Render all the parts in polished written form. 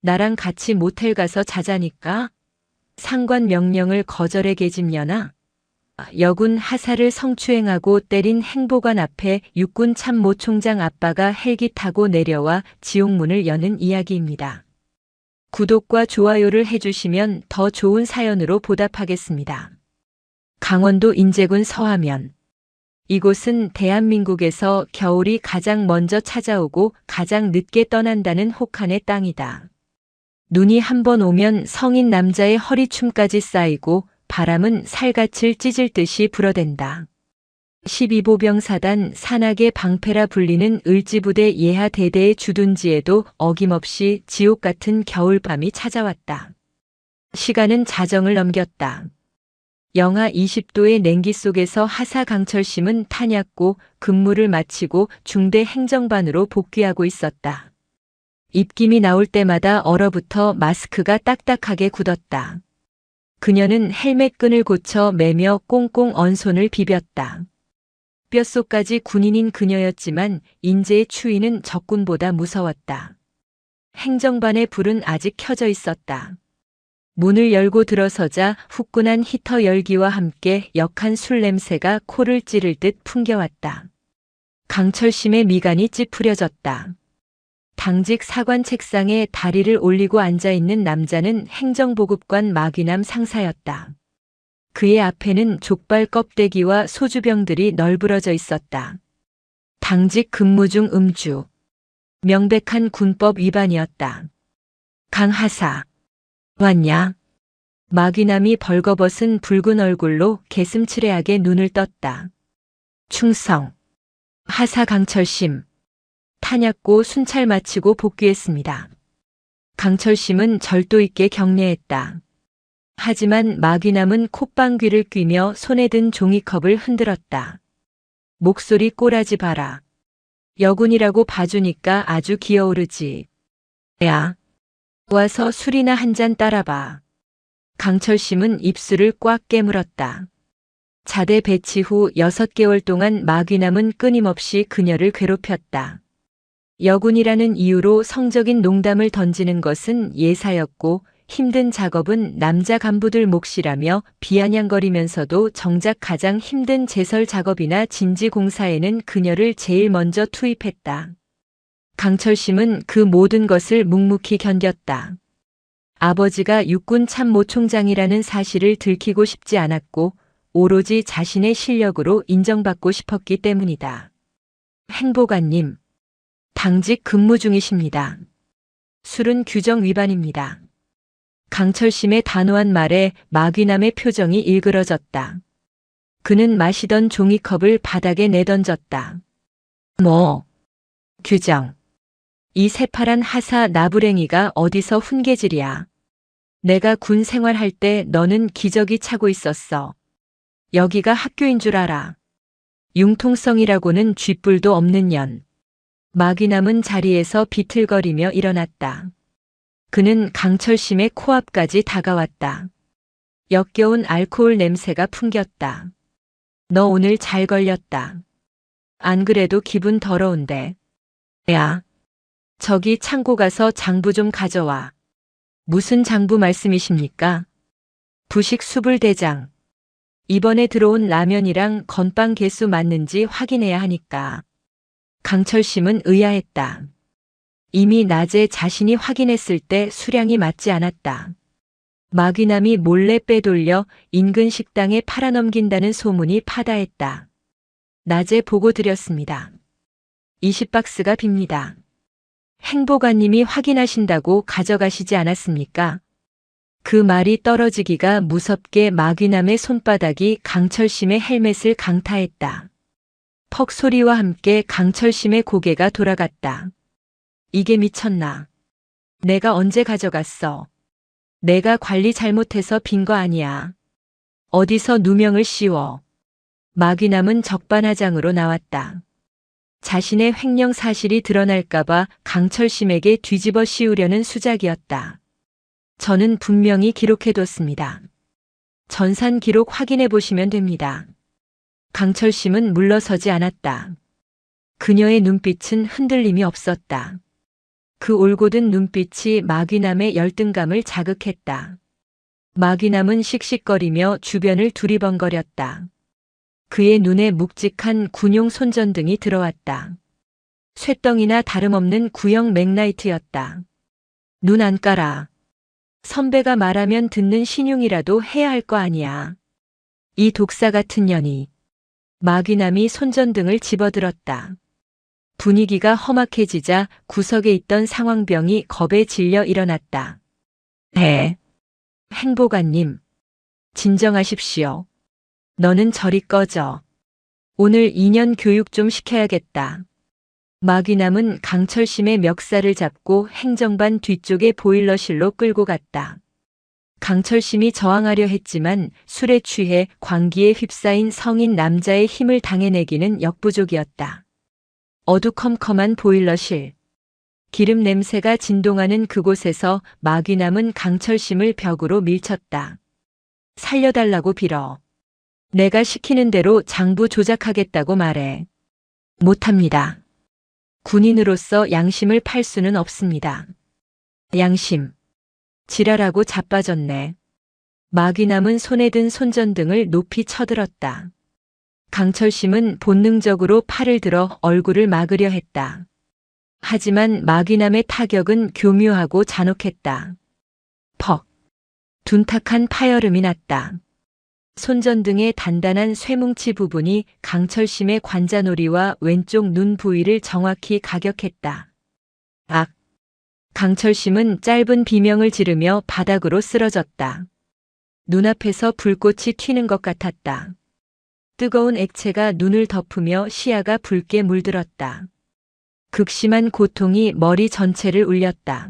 나랑 같이 모텔 가서 자자니까? 상관 명령을 거절해 계집려나? 여군 하사를 성추행하고 때린 행보관 앞에 육군 참모 총장 아빠가 헬기 타고 내려와 지옥문을 여는 이야기입니다. 구독과 좋아요를 해주시면 더 좋은 사연으로 보답하겠습니다. 강원도 인제군 서하면. 이곳은 대한민국에서 겨울이 가장 먼저 찾아오고 가장 늦게 떠난다는 혹한의 땅이다. 눈이 한 번 오면 성인 남자의 허리춤까지 쌓이고 바람은 살갗을 찢을 듯이 불어댄다. 12보병사단 산악의 방패라 불리는 을지부대 예하 대대의 주둔지에도 어김없이 지옥 같은 겨울밤이 찾아왔다. 시간은 자정을 넘겼다. 영하 20도의 냉기 속에서 하사 강철심은 탄약고 근무를 마치고 중대 행정반으로 복귀하고 있었다. 입김이 나올 때마다 얼어붙어 마스크가 딱딱하게 굳었다. 그녀는 헬멧끈을 고쳐 매며 꽁꽁 언 손을 비볐다. 뼛속까지 군인인 그녀였지만 인제의 추위는 적군보다 무서웠다. 행정반의 불은 아직 켜져 있었다. 문을 열고 들어서자 후끈한 히터 열기와 함께 역한 술 냄새가 코를 찌를 듯 풍겨왔다. 강철심의 미간이 찌푸려졌다. 당직 사관 책상에 다리를 올리고 앉아있는 남자는 행정보급관 마귀남 상사였다. 그의 앞에는 족발 껍데기와 소주병들이 널브러져 있었다. 당직 근무 중 음주. 명백한 군법 위반이었다. 강하사. 왔냐? 마귀남이 벌거벗은 붉은 얼굴로 개슴츠레하게 눈을 떴다. 충성. 하사 강철심. 탄약고 순찰 마치고 복귀했습니다. 강철심은 절도 있게 격려했다. 하지만 마귀남은 콧방귀를 뀌며 손에 든 종이컵을 흔들었다. 목소리 꼬라지 봐라. 여군이라고 봐주니까 아주 기어오르지. 야, 와서 술이나 한 잔 따라봐. 강철심은 입술을 꽉 깨물었다. 자대 배치 후 6개월 동안 마귀남은 끊임없이 그녀를 괴롭혔다. 여군이라는 이유로 성적인 농담을 던지는 것은 예사였고 힘든 작업은 남자 간부들 몫이라며 비아냥거리면서도 정작 가장 힘든 제설 작업이나 진지 공사에는 그녀를 제일 먼저 투입했다. 강철심은 그 모든 것을 묵묵히 견뎠다. 아버지가 육군 참모총장이라는 사실을 들키고 싶지 않았고 오로지 자신의 실력으로 인정받고 싶었기 때문이다. 행보관님. 당직 근무 중이십니다. 술은 규정 위반입니다. 강철심의 단호한 말에 마귀남의 표정이 일그러졌다. 그는 마시던 종이컵을 바닥에 내던졌다. 뭐? 규정. 이 새파란 하사 나부랭이가 어디서 훈계질이야. 내가 군 생활할 때 너는 기저귀 차고 있었어. 여기가 학교인 줄 알아. 융통성이라고는 쥐뿔도 없는 년. 마귀남은 자리에서 비틀거리며 일어났다. 그는 강철심의 코앞까지 다가왔다. 역겨운 알코올 냄새가 풍겼다. 너 오늘 잘 걸렸다. 안 그래도 기분 더러운데. 야, 저기 창고 가서 장부 좀 가져와. 무슨 장부 말씀이십니까? 부식 수불대장. 이번에 들어온 라면이랑 건빵 개수 맞는지 확인해야 하니까. 강철심은 의아했다. 이미 낮에 자신이 확인했을 때 수량이 맞지 않았다. 마귀남이 몰래 빼돌려 인근 식당에 팔아넘긴다는 소문이 파다했다. 낮에 보고 드렸습니다. 20박스가 빕니다. 행보관님이 확인하신다고 가져가시지 않았습니까? 그 말이 떨어지기가 무섭게 마귀남의 손바닥이 강철심의 헬멧을 강타했다. 퍽 소리와 함께 강철심의 고개가 돌아갔다. 이게 미쳤나? 내가 언제 가져갔어? 내가 관리 잘못해서 빈 거 아니야. 어디서 누명을 씌워. 마귀남은 적반하장으로 나왔다. 자신의 횡령 사실이 드러날까봐 강철심에게 뒤집어 씌우려는 수작이었다. 저는 분명히 기록해뒀습니다. 전산 기록 확인해 보시면 됩니다. 강철심은 물러서지 않았다. 그녀의 눈빛은 흔들림이 없었다. 그 올곧은 눈빛이 마귀남의 열등감을 자극했다. 마귀남은 씩씩거리며 주변을 두리번거렸다. 그의 눈에 묵직한 군용 손전등이 들어왔다. 쇳덩이나 다름없는 구형 맥나이트였다. 눈 안 깔아. 선배가 말하면 듣는 신용이라도 해야 할 거 아니야. 이 독사 같은 년이. 마귀남이 손전등을 집어들었다. 분위기가 험악해지자 구석에 있던 상황병이 겁에 질려 일어났다. 네. 행보관님. 진정하십시오. 너는 저리 꺼져. 오늘 2년 교육 좀 시켜야겠다. 마귀남은 강철심의 멱살을 잡고 행정반 뒤쪽의 보일러실로 끌고 갔다. 강철심이 저항하려 했지만 술에 취해 광기에 휩싸인 성인 남자의 힘을 당해내기는 역부족이었다. 어두컴컴한 보일러실. 기름 냄새가 진동하는 그곳에서 마귀남은 강철심을 벽으로 밀쳤다. 살려달라고 빌어. 내가 시키는 대로 장부 조작하겠다고 말해. 못합니다. 군인으로서 양심을 팔 수는 없습니다. 양심. 지랄하고 자빠졌네. 마귀남은 손에 든 손전등을 높이 쳐들었다. 강철심은 본능적으로 팔을 들어 얼굴을 막으려 했다. 하지만 마귀남의 타격은 교묘하고 잔혹했다. 퍽. 둔탁한 파열음이 났다. 손전등의 단단한 쇠뭉치 부분이 강철심의 관자놀이와 왼쪽 눈 부위를 정확히 가격했다. 악! 강철심은 짧은 비명을 지르며 바닥으로 쓰러졌다. 눈앞에서 불꽃이 튀는 것 같았다. 뜨거운 액체가 눈을 덮으며 시야가 붉게 물들었다. 극심한 고통이 머리 전체를 울렸다.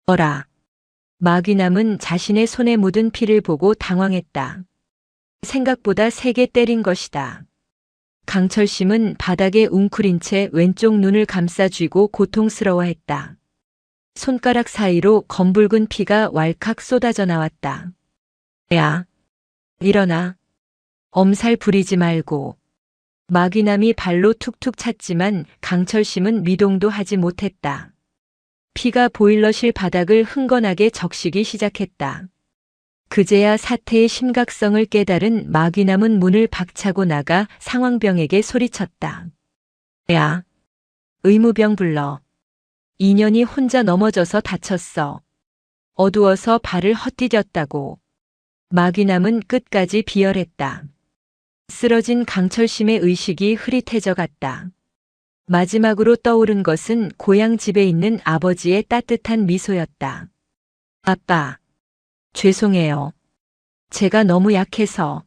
어라. 마귀남은 자신의 손에 묻은 피를 보고 당황했다. 생각보다 세게 때린 것이다. 강철심은 바닥에 웅크린 채 왼쪽 눈을 감싸 쥐고 고통스러워했다. 손가락 사이로 검붉은 피가 왈칵 쏟아져 나왔다. 야, 일어나. 엄살 부리지 말고. 마귀남이 발로 툭툭 찼지만 강철심은 미동도 하지 못했다. 피가 보일러실 바닥을 흥건하게 적시기 시작했다. 그제야 사태의 심각성을 깨달은 마귀남은 문을 박차고 나가 상황병에게 소리쳤다. 야, 의무병 불러. 인연이 혼자 넘어져서 다쳤어. 어두워서 발을 헛디뎠다고. 마귀남은 끝까지 비열했다. 쓰러진 강철심의 의식이 흐릿해져 갔다. 마지막으로 떠오른 것은 고향 집에 있는 아버지의 따뜻한 미소였다. 아빠, 죄송해요. 제가 너무 약해서.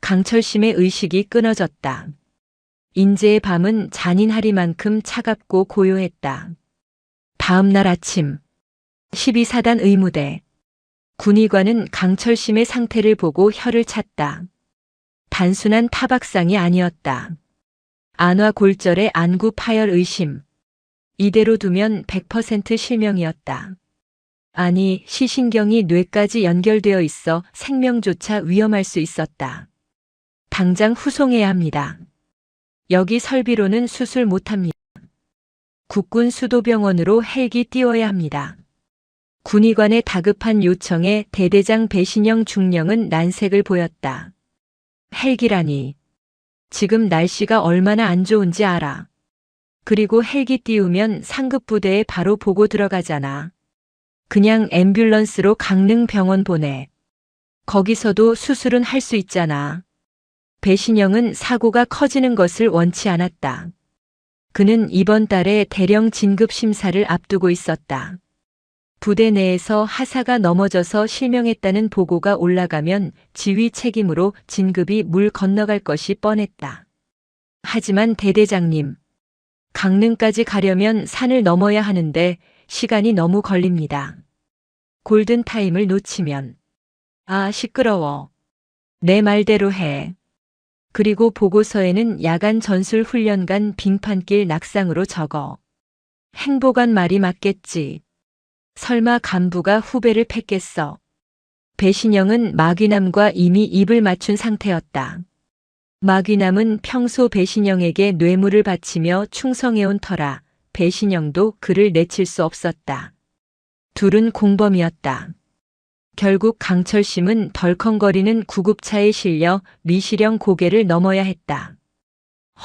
강철심의 의식이 끊어졌다. 인제의 밤은 잔인하리만큼 차갑고 고요했다. 다음 날 아침, 12사단 의무대. 군의관은 강철심의 상태를 보고 혀를 찼다. 단순한 타박상이 아니었다. 안화 골절의 안구 파열 의심. 이대로 두면 100% 실명이었다. 아니, 시신경이 뇌까지 연결되어 있어 생명조차 위험할 수 있었다. 당장 후송해야 합니다. 여기 설비로는 수술 못합니다. 국군 수도병원으로 헬기 띄워야 합니다. 군의관의 다급한 요청에 대대장 배신영 중령은 난색을 보였다. 헬기라니. 지금 날씨가 얼마나 안 좋은지 알아. 그리고 헬기 띄우면 상급 부대에 바로 보고 들어가잖아. 그냥 앰뷸런스로 강릉병원 보내. 거기서도 수술은 할 수 있잖아. 배신영은 사고가 커지는 것을 원치 않았다. 그는 이번 달에 대령 진급 심사를 앞두고 있었다. 부대 내에서 하사가 넘어져서 실명했다는 보고가 올라가면 지휘 책임으로 진급이 물 건너갈 것이 뻔했다. 하지만 대대장님, 강릉까지 가려면 산을 넘어야 하는데 시간이 너무 걸립니다. 골든타임을 놓치면. 아, 시끄러워. 내 말대로 해. 그리고 보고서에는 야간 전술 훈련간 빙판길 낙상으로 적어. 행보관 말이 맞겠지. 설마 간부가 후배를 팼겠어. 배신영은 마귀남과 이미 입을 맞춘 상태였다. 마귀남은 평소 배신영에게 뇌물을 바치며 충성해온 터라 배신영도 그를 내칠 수 없었다. 둘은 공범이었다. 결국 강철심은 덜컹거리는 구급차에 실려 미시령 고개를 넘어야 했다.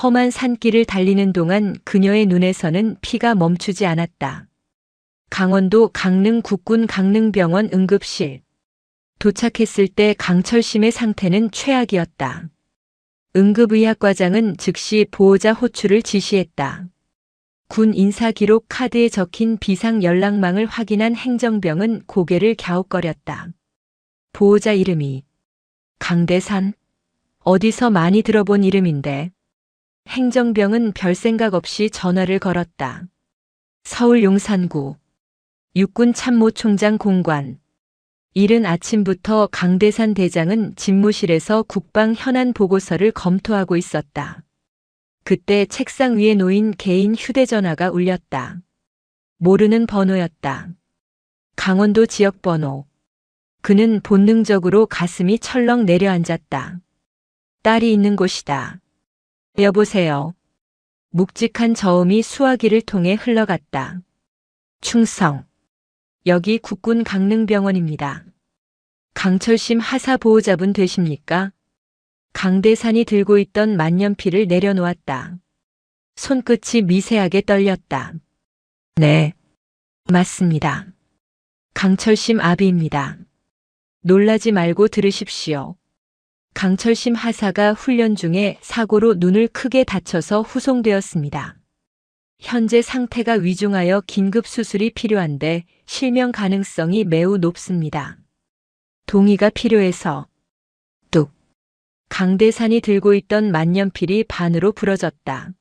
험한 산길을 달리는 동안 그녀의 눈에서는 피가 멈추지 않았다. 강원도 강릉 국군 강릉병원 응급실. 도착했을 때 강철심의 상태는 최악이었다. 응급의학과장은 즉시 보호자 호출을 지시했다. 군 인사기록 카드에 적힌 비상 연락망을 확인한 행정병은 고개를 갸웃거렸다. 보호자 이름이 강대산? 어디서 많이 들어본 이름인데. 행정병은 별 생각 없이 전화를 걸었다. 서울 용산구 육군 참모총장 공관. 이른 아침부터 강대산 대장은 집무실에서 국방 현안 보고서를 검토하고 있었다. 그때 책상 위에 놓인 개인 휴대전화가 울렸다. 모르는 번호였다. 강원도 지역 번호. 그는 본능적으로 가슴이 철렁 내려앉았다. 딸이 있는 곳이다. 여보세요. 묵직한 저음이 수화기를 통해 흘러갔다. 충성. 여기 국군 강릉병원입니다. 강철심 하사 보호자분 되십니까? 강대산이 들고 있던 만년필을 내려놓았다. 손끝이 미세하게 떨렸다. 네, 맞습니다. 강철심 아비입니다. 놀라지 말고 들으십시오. 강철심 하사가 훈련 중에 사고로 눈을 크게 다쳐서 후송되었습니다. 현재 상태가 위중하여 긴급 수술이 필요한데 실명 가능성이 매우 높습니다. 동의가 필요해서. 뚝. 강대산이 들고 있던 만년필이 반으로 부러졌다.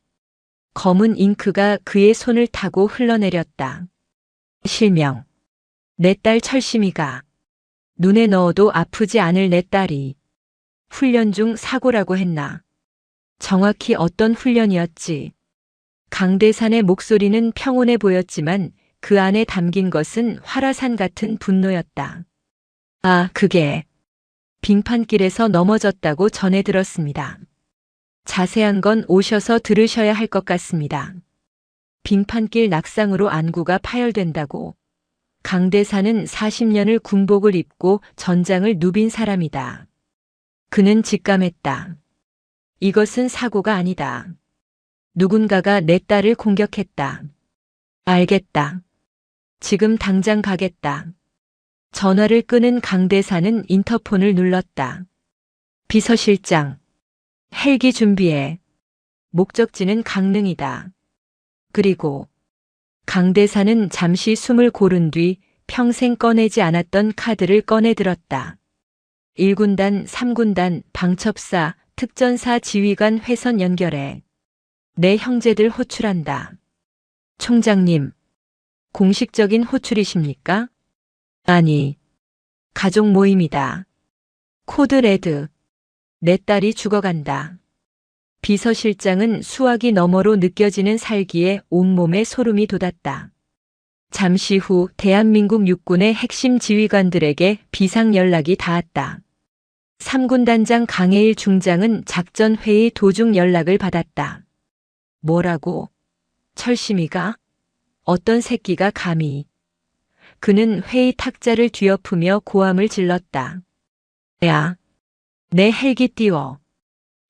검은 잉크가 그의 손을 타고 흘러내렸다. 실명. 내 딸 철심이가. 눈에 넣어도 아프지 않을 내 딸이. 훈련 중 사고라고 했나. 정확히 어떤 훈련이었지. 강대산의 목소리는 평온해 보였지만 그 안에 담긴 것은 화라산 같은 분노였다. 아, 그게 빙판길에서 넘어졌다고 전해 들었습니다. 자세한 건 오셔서 들으셔야 할 것 같습니다. 빙판길 낙상으로 안구가 파열된다고. 강대산은 40년을 군복을 입고 전장을 누빈 사람이다. 그는 직감했다. 이것은 사고가 아니다. 누군가가 내 딸을 공격했다. 알겠다. 지금 당장 가겠다. 전화를 끄는 강대산은 인터폰을 눌렀다. 비서실장. 헬기 준비해. 목적지는 강릉이다. 그리고 강대산은 잠시 숨을 고른 뒤 평생 꺼내지 않았던 카드를 꺼내 들었다. 1군단, 3군단, 방첩사, 특전사 지휘관 회선 연결해. 내 형제들 호출한다. 총장님, 공식적인 호출이십니까? 아니, 가족 모임이다. 코드 레드. 내 딸이 죽어간다. 비서실장은 수화기 너머로 느껴지는 살기에 온몸에 소름이 돋았다. 잠시 후 대한민국 육군의 핵심 지휘관들에게 비상 연락이 닿았다. 3군단장 강해일 중장은 작전회의 도중 연락을 받았다. 뭐라고? 철심이가? 어떤 새끼가 감히? 그는 회의 탁자를 뒤엎으며 고함을 질렀다. 야, 내 헬기 띄워.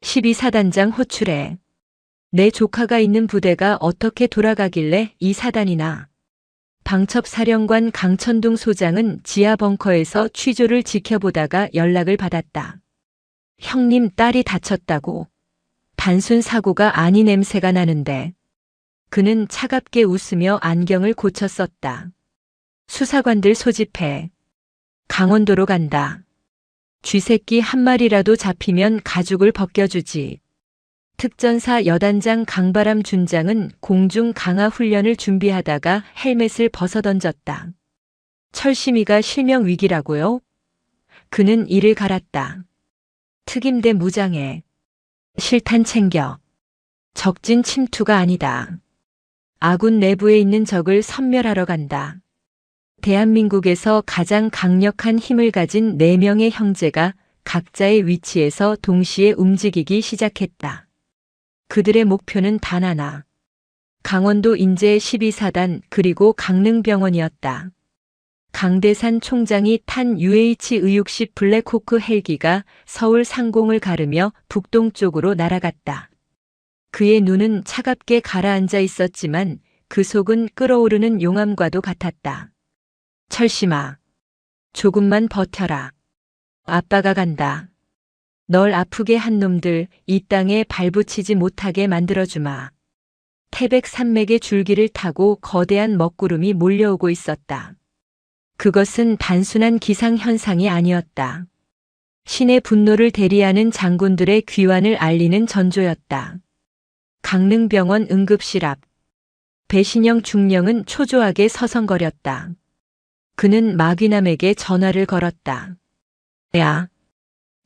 12사단장 호출해. 내 조카가 있는 부대가 어떻게 돌아가길래 이 사단이나. 방첩사령관 강천둥 소장은 지하 벙커에서 취조를 지켜보다가 연락을 받았다. 형님 딸이 다쳤다고. 단순 사고가 아닌 냄새가 나는데. 그는 차갑게 웃으며 안경을 고쳐 썼다. 수사관들 소집해. 강원도로 간다. 쥐새끼 한 마리라도 잡히면 가죽을 벗겨주지. 특전사 여단장 강바람 준장은 공중 강화 훈련을 준비하다가 헬멧을 벗어던졌다. 철심이가 실명 위기라고요? 그는 이를 갈았다. 특임대 무장해. 실탄 챙겨. 적진 침투가 아니다. 아군 내부에 있는 적을 섬멸하러 간다. 대한민국에서 가장 강력한 힘을 가진 4명의 형제가 각자의 위치에서 동시에 움직이기 시작했다. 그들의 목표는 단 하나. 강원도 인제 12사단 그리고 강릉병원이었다. 강대산 총장이 탄 UH-의육식 블랙호크 헬기가 서울 상공을 가르며 북동쪽으로 날아갔다. 그의 눈은 차갑게 가라앉아 있었지만 그 속은 끓어오르는 용암과도 같았다. 철심아, 조금만 버텨라. 아빠가 간다. 널 아프게 한 놈들 이 땅에 발붙이지 못하게 만들어주마. 태백산맥의 줄기를 타고 거대한 먹구름이 몰려오고 있었다. 그것은 단순한 기상현상이 아니었다. 신의 분노를 대리하는 장군들의 귀환을 알리는 전조였다. 강릉병원 응급실 앞. 배신영 중령은 초조하게 서성거렸다. 그는 마귀남에게 전화를 걸었다. 야,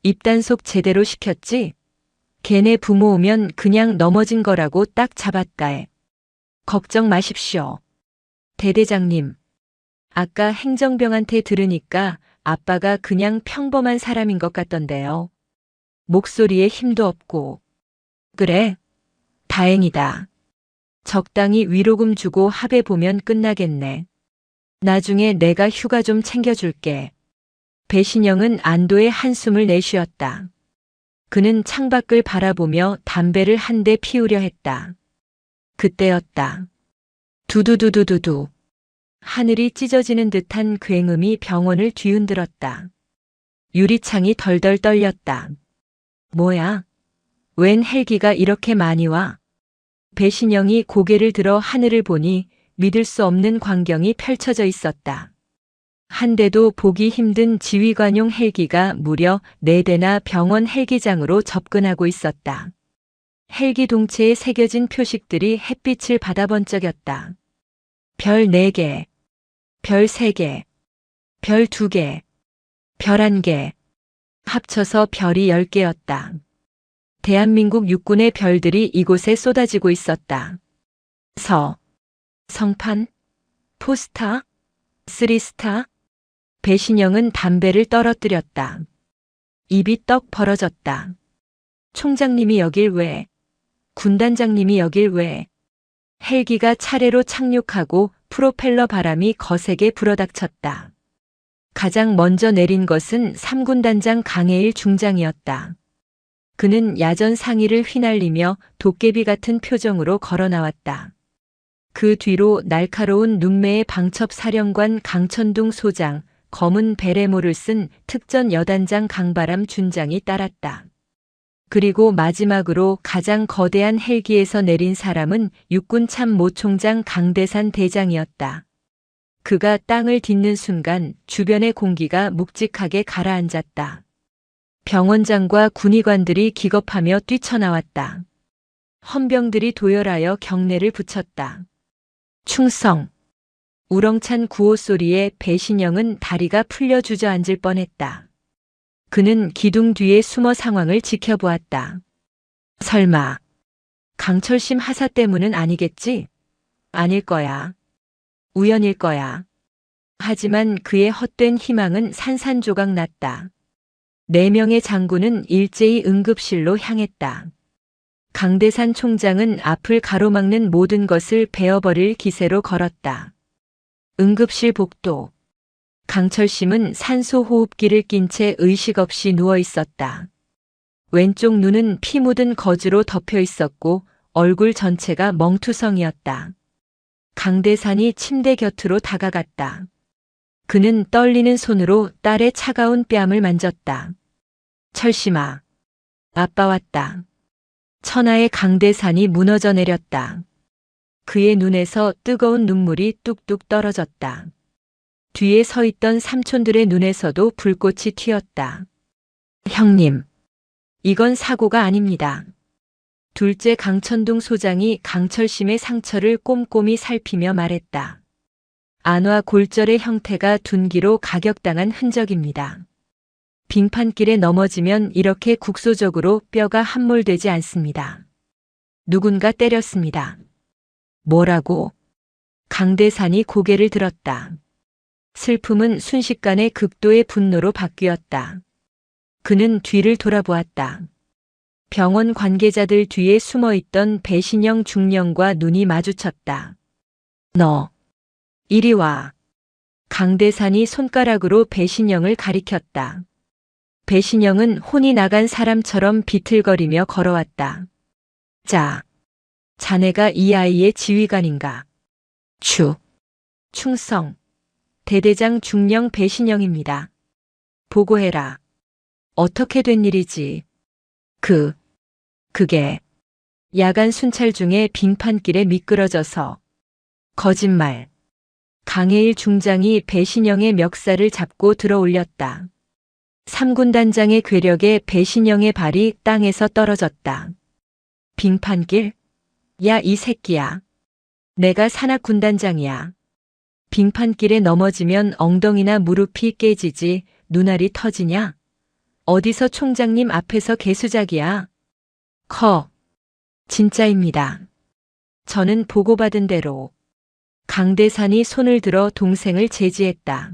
입단속 제대로 시켰지? 걔네 부모 오면 그냥 넘어진 거라고 딱 잡았다에. 걱정 마십시오. 대대장님. 아까 행정병한테 들으니까 아빠가 그냥 평범한 사람인 것 같던데요. 목소리에 힘도 없고. 그래? 다행이다. 적당히 위로금 주고 합의 보면 끝나겠네. 나중에 내가 휴가 좀 챙겨줄게. 배신영은 안도의 한숨을 내쉬었다. 그는 창밖을 바라보며 담배를 한 대 피우려 했다. 그때였다. 두두두두두두. 하늘이 찢어지는 듯한 굉음이 병원을 뒤흔들었다. 유리창이 덜덜 떨렸다. 뭐야? 웬 헬기가 이렇게 많이 와? 배신영이 고개를 들어 하늘을 보니 믿을 수 없는 광경이 펼쳐져 있었다. 한 대도 보기 힘든 지휘관용 헬기가 무려 4대나 병원 헬기장으로 접근하고 있었다. 헬기 동체에 새겨진 표식들이 햇빛을 받아 번쩍였다. 별 4개, 별 3개, 별 2개, 별 1개, 합쳐서 별이 10개였다. 대한민국 육군의 별들이 이곳에 쏟아지고 있었다. 성판, 포스타, 3스타. 배신영은 담배를 떨어뜨렸다. 입이 떡 벌어졌다. 총장님이 여길 왜? 군단장님이 여길 왜? 헬기가 차례로 착륙하고 프로펠러 바람이 거세게 불어닥쳤다. 가장 먼저 내린 것은 3군단장 강해일 중장이었다. 그는 야전 상의를 휘날리며 도깨비 같은 표정으로 걸어 나왔다. 그 뒤로 날카로운 눈매의 방첩사령관 강천둥 소장, 검은 베레모를 쓴 특전 여단장 강바람 준장이 따랐다. 그리고 마지막으로 가장 거대한 헬기에서 내린 사람은 육군 참모총장 강대산 대장이었다. 그가 땅을 딛는 순간 주변의 공기가 묵직하게 가라앉았다. 병원장과 군의관들이 기겁하며 뛰쳐나왔다. 헌병들이 도열하여 경례를 붙였다. 충성! 우렁찬 구호 소리에 배신영은 다리가 풀려 주저앉을 뻔했다. 그는 기둥 뒤에 숨어 상황을 지켜보았다. 설마 강철심 하사 때문은 아니겠지? 아닐 거야. 우연일 거야. 하지만 그의 헛된 희망은 산산조각 났다. 4명의 장군은 일제히 응급실로 향했다. 강대산 총장은 앞을 가로막는 모든 것을 베어버릴 기세로 걸었다. 응급실 복도. 강철심은 산소 호흡기를 낀 채 의식 없이 누워 있었다. 왼쪽 눈은 피 묻은 거즈로 덮여 있었고 얼굴 전체가 멍투성이었다. 강대산이 침대 곁으로 다가갔다. 그는 떨리는 손으로 딸의 차가운 뺨을 만졌다. 철심아, 아빠 왔다. 천하의 강대산이 무너져 내렸다. 그의 눈에서 뜨거운 눈물이 뚝뚝 떨어졌다. 뒤에 서 있던 삼촌들의 눈에서도 불꽃이 튀었다. 형님, 이건 사고가 아닙니다. 둘째 강천둥 소장이 강철심의 상처를 꼼꼼히 살피며 말했다. 안와 골절의 형태가 둔기로 가격당한 흔적입니다. 빙판길에 넘어지면 이렇게 국소적으로 뼈가 함몰되지 않습니다. 누군가 때렸습니다. 뭐라고? 강대산이 고개를 들었다. 슬픔은 순식간에 극도의 분노로 바뀌었다. 그는 뒤를 돌아보았다. 병원 관계자들 뒤에 숨어있던 배신영 중령과 눈이 마주쳤다. 너, 이리 와. 강대산이 손가락으로 배신영을 가리켰다. 배신영은 혼이 나간 사람처럼 비틀거리며 걸어왔다. 자, 자네가 이 아이의 지휘관인가? 충성. 대대장 중령 배신영입니다. 보고해라. 어떻게 된 일이지? 그게 야간 순찰 중에 빙판길에 미끄러져서. 거짓말. 강해일 중장이 배신영의 멱살을 잡고 들어올렸다. 3군 단장의 괴력에 배신영의 발이 땅에서 떨어졌다. 빙판길? 야, 이 새끼야. 내가 산악 군단장이야. 빙판길에 넘어지면 엉덩이나 무릎이 깨지지 눈알이 터지냐? 어디서 총장님 앞에서 개수작이야? 진짜입니다. 저는 보고받은 대로. 강대산이 손을 들어 동생을 제지했다.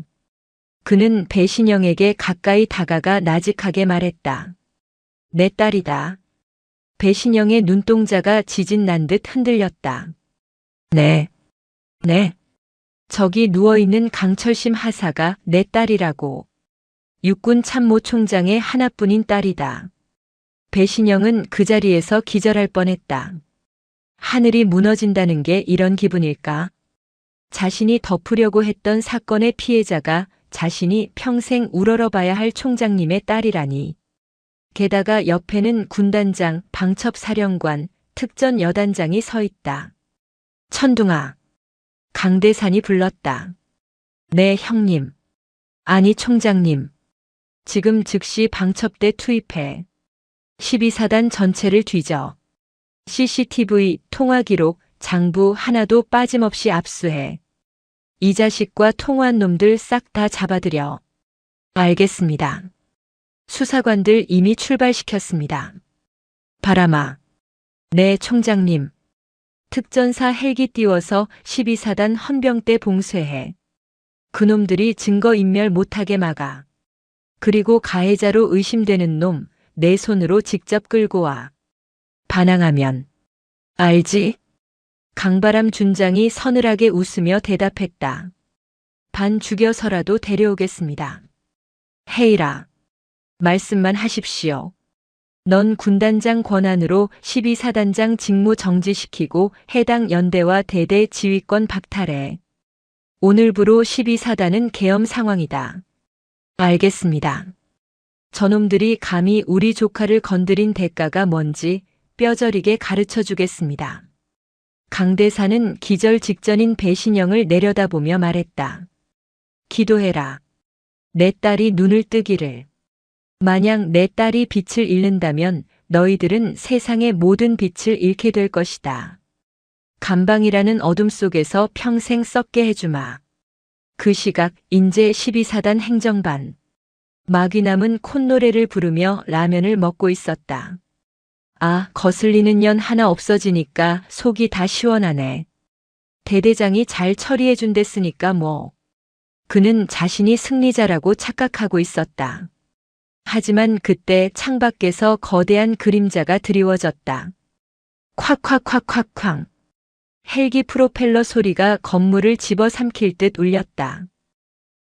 그는 배신영에게 가까이 다가가 나직하게 말했다. 내 딸이다. 배신영의 눈동자가 지진 난 듯 흔들렸다. 네. 저기 누워있는 강철심 하사가 내 딸이라고. 육군 참모총장의 하나뿐인 딸이다. 배신영은 그 자리에서 기절할 뻔했다. 하늘이 무너진다는 게 이런 기분일까? 자신이 덮으려고 했던 사건의 피해자가 자신이 평생 우러러봐야 할 총장님의 딸이라니. 게다가 옆에는 군단장, 방첩사령관, 특전 여단장이 서 있다. 천둥아. 강대산이 불렀다. 네, 형님. 아니, 총장님. 지금 즉시 방첩대 투입해. 12사단 전체를 뒤져. CCTV, 통화기록, 장부 하나도 빠짐없이 압수해. 이 자식과 통화한 놈들 싹 다 잡아들여. 알겠습니다. 수사관들 이미 출발시켰습니다. 바람아. 네, 총장님. 특전사 헬기 띄워서 12사단 헌병대 봉쇄해. 그놈들이 증거인멸 못하게 막아. 그리고 가해자로 의심되는 놈 내 손으로 직접 끌고 와. 반항하면. 알지? 강바람 준장이 서늘하게 웃으며 대답했다. 반 죽여서라도 데려오겠습니다. 헤이라. 말씀만 하십시오. 넌 군단장 권한으로 12사단장 직무 정지시키고 해당 연대와 대대 지휘권 박탈해. 오늘부로 12사단은 계엄 상황이다. 알겠습니다. 저놈들이 감히 우리 조카를 건드린 대가가 뭔지 뼈저리게 가르쳐 주겠습니다. 강대산은 기절 직전인 배신영을 내려다보며 말했다. 기도해라. 내 딸이 눈을 뜨기를. 만약 내 딸이 빛을 잃는다면 너희들은 세상의 모든 빛을 잃게 될 것이다. 감방이라는 어둠 속에서 평생 썩게 해주마. 그 시각 인제 12사단 행정반. 마귀남은 콧노래를 부르며 라면을 먹고 있었다. 아, 거슬리는 년 하나 없어지니까 속이 다 시원하네. 대대장이 잘 처리해 준댔으니까 뭐. 그는 자신이 승리자라고 착각하고 있었다. 하지만 그때 창밖에서 거대한 그림자가 드리워졌다. 콱콱콱콱쾅. 헬기 프로펠러 소리가 건물을 집어삼킬 듯 울렸다.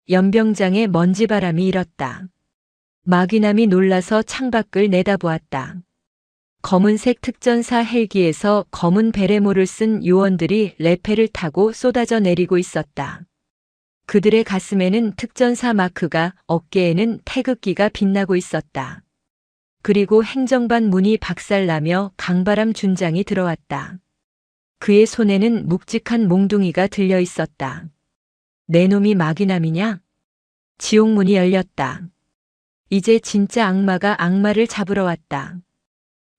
연병장에 먼지바람이 일었다. 마귀남이 놀라서 창밖을 내다보았다. 검은색 특전사 헬기에서 검은 베레모를 쓴 요원들이 레페를 타고 쏟아져 내리고 있었다. 그들의 가슴에는 특전사 마크가, 어깨에는 태극기가 빛나고 있었다. 그리고 행정반 문이 박살나며 강바람 준장이 들어왔다. 그의 손에는 묵직한 몽둥이가 들려 있었다. 내 놈이 마귀남이냐? 지옥문이 열렸다. 이제 진짜 악마가 악마를 잡으러 왔다.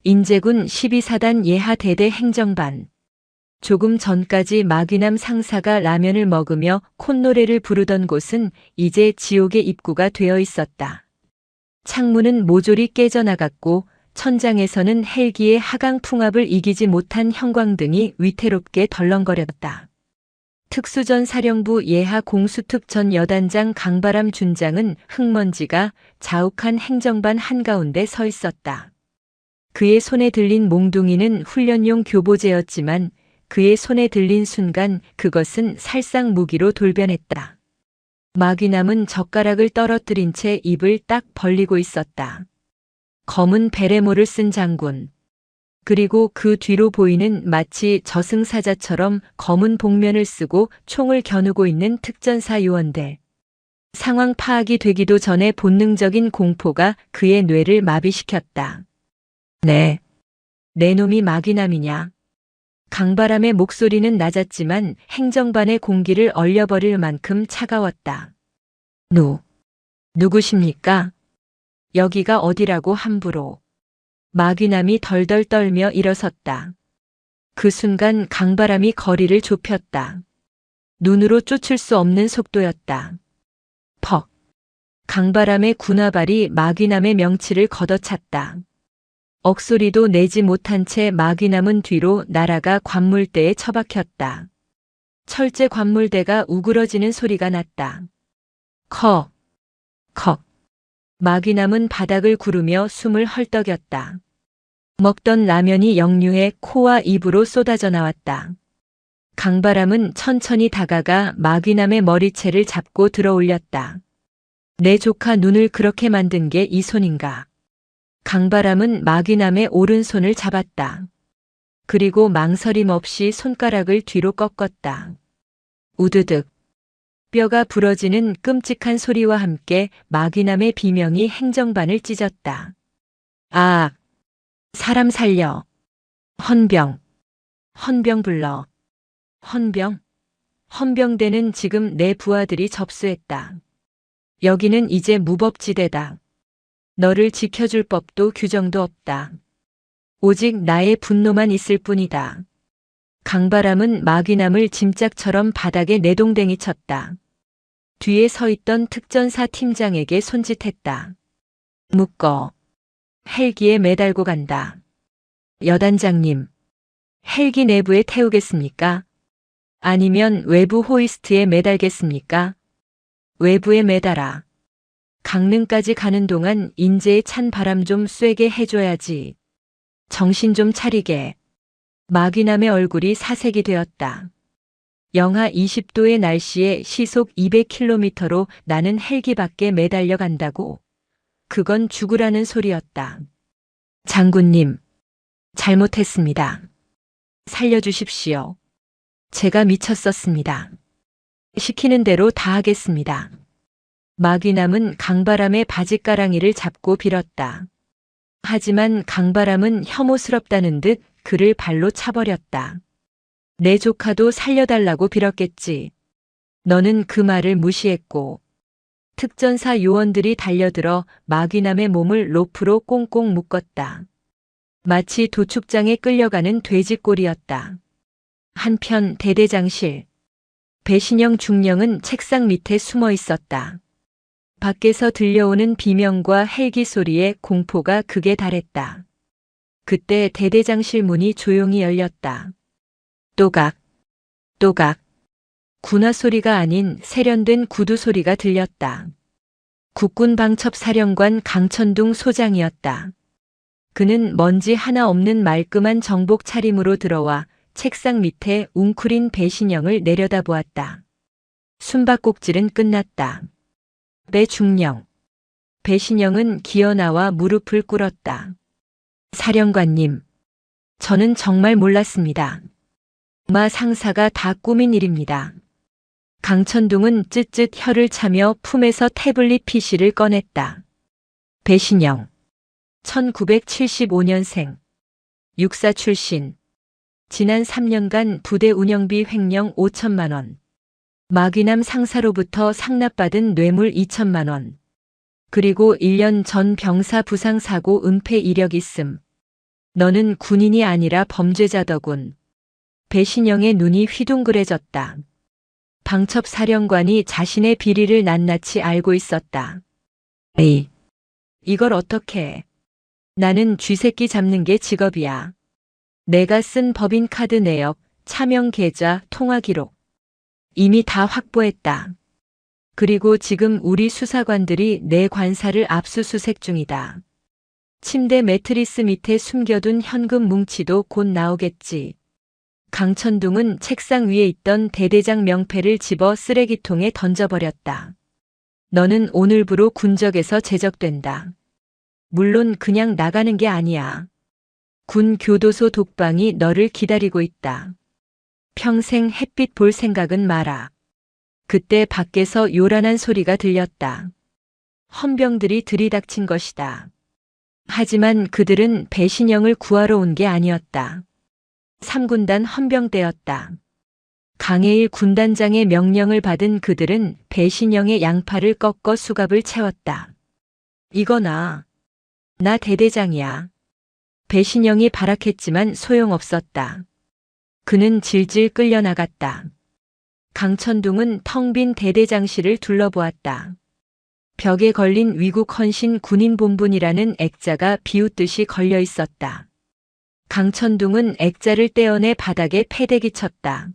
인제군 12사단 예하 대대 행정반. 조금 전까지 마귀남 상사가 라면을 먹으며 콧노래를 부르던 곳은 이제 지옥의 입구가 되어 있었다. 창문은 모조리 깨져나갔고 천장에서는 헬기의 하강 풍압을 이기지 못한 형광등이 위태롭게 덜렁거렸다. 특수전 사령부 예하 공수특전 여단장 강바람 준장은 흙먼지가 자욱한 행정반 한가운데 서 있었다. 그의 손에 들린 몽둥이는 훈련용 교보제였지만 그의 손에 들린 순간 그것은 살상 무기로 돌변했다. 마귀남은 젓가락을 떨어뜨린 채 입을 딱 벌리고 있었다. 검은 베레모를 쓴 장군. 그리고 그 뒤로 보이는 마치 저승사자처럼 검은 복면을 쓰고 총을 겨누고 있는 특전사 요원들. 상황 파악이 되기도 전에 본능적인 공포가 그의 뇌를 마비시켰다. 네. 내 놈이 마귀남이냐? 강바람의 목소리는 낮았지만 행정반의 공기를 얼려버릴 만큼 차가웠다. 누구십니까? 여기가 어디라고 함부로. 마귀남이 덜덜 떨며 일어섰다. 그 순간 강바람이 거리를 좁혔다. 눈으로 쫓을 수 없는 속도였다. 퍽. 강바람의 군화발이 마귀남의 명치를 걷어찼다. 억소리도 내지 못한 채 마귀남은 뒤로 날아가 관물대에 처박혔다. 철제 관물대가 우그러지는 소리가 났다. 컥. 마귀남은 바닥을 구르며 숨을 헐떡였다. 먹던 라면이 역류해 코와 입으로 쏟아져 나왔다. 강바람은 천천히 다가가 마귀남의 머리채를 잡고 들어올렸다. 내 조카 눈을 그렇게 만든 게 이 손인가? 강바람은 마귀남의 오른손을 잡았다. 그리고 망설임 없이 손가락을 뒤로 꺾었다. 우드득. 뼈가 부러지는 끔찍한 소리와 함께 마귀남의 비명이 행정반을 찢었다. 아! 사람 살려. 헌병 불러. 헌병대는 지금 내 부하들이 접수했다. 여기는 이제 무법지대다. 너를 지켜줄 법도 규정도 없다. 오직 나의 분노만 있을 뿐이다. 강바람은 마귀남을 짐짝처럼 바닥에 내동댕이 쳤다. 뒤에 서 있던 특전사 팀장에게 손짓했다. 묶어. 헬기에 매달고 간다. 여단장님, 헬기 내부에 태우겠습니까? 아니면 외부 호이스트에 매달겠습니까? 외부에 매달아. 강릉까지 가는 동안 인제에 찬 바람 좀 쐬게 해줘야지. 정신 좀 차리게. 마귀남의 얼굴이 사색이 되었다. 영하 20도의 날씨에 시속 200km로 나는 헬기 밖에 매달려 간다고. 그건 죽으라는 소리였다. 장군님, 잘못했습니다. 살려주십시오. 제가 미쳤었습니다. 시키는 대로 다 하겠습니다. 마귀남은 강바람의 바짓가랑이를 잡고 빌었다. 하지만 강바람은 혐오스럽다는 듯 그를 발로 차버렸다. 내 조카도 살려달라고 빌었겠지. 너는 그 말을 무시했고. 특전사 요원들이 달려들어 마귀남의 몸을 로프로 꽁꽁 묶었다. 마치 도축장에 끌려가는 돼지꼴이었다. 한편 대대장실. 배신영 중령은 책상 밑에 숨어 있었다. 밖에서 들려오는 비명과 헬기 소리에 공포가 극에 달했다. 그때 대대장실 문이 조용히 열렸다. 또각. 군화 소리가 아닌 세련된 구두 소리가 들렸다. 국군방첩사령관 강천둥 소장이었다. 그는 먼지 하나 없는 말끔한 정복 차림으로 들어와 책상 밑에 웅크린 배신영을 내려다보았다. 숨바꼭질은 끝났다. 배중령. 배신영은 기어나와 무릎을 꿇었다. 사령관님, 저는 정말 몰랐습니다. 마 상사가 다 꾸민 일입니다. 강천둥은 쯧쯧 혀를 차며 품에서 태블릿 PC를 꺼냈다. 배신영. 1975년생. 육사 출신. 지난 3년간 부대 운영비 횡령 5천만 원. 마귀남 상사로부터 상납받은 뇌물 2천만 원. 그리고 1년 전 병사 부상 사고 은폐 이력 있음. 너는 군인이 아니라 범죄자더군. 배신영의 눈이 휘둥그레졌다. 방첩사령관이 자신의 비리를 낱낱이 알고 있었다. 에이, 이걸 어떻게 해? 나는 쥐새끼 잡는 게 직업이야. 내가 쓴 법인 카드 내역, 차명 계좌, 통화 기록. 이미 다 확보했다. 그리고 지금 우리 수사관들이 내 관사를 압수수색 중이다. 침대 매트리스 밑에 숨겨둔 현금 뭉치도 곧 나오겠지. 강천둥은 책상 위에 있던 대대장 명패를 집어 쓰레기통에 던져버렸다. 너는 오늘부로 군적에서 제적된다. 물론 그냥 나가는 게 아니야. 군 교도소 독방이 너를 기다리고 있다. 평생 햇빛 볼 생각은 마라. 그때 밖에서 요란한 소리가 들렸다. 헌병들이 들이닥친 것이다. 하지만 그들은 배신영을 구하러 온 게 아니었다. 3군단 헌병대였다. 강해일 군단장의 명령을 받은 그들은 배신영의 양팔을 꺾어 수갑을 채웠다. 이거나. 나 대대장이야. 배신영이 발악했지만 소용없었다. 그는 질질 끌려나갔다. 강천둥은 텅 빈 대대장실을 둘러보았다. 벽에 걸린 위국 헌신 군인본분이라는 액자가 비웃듯이 걸려 있었다. 강천둥은 액자를 떼어내 바닥에 패대기 쳤다.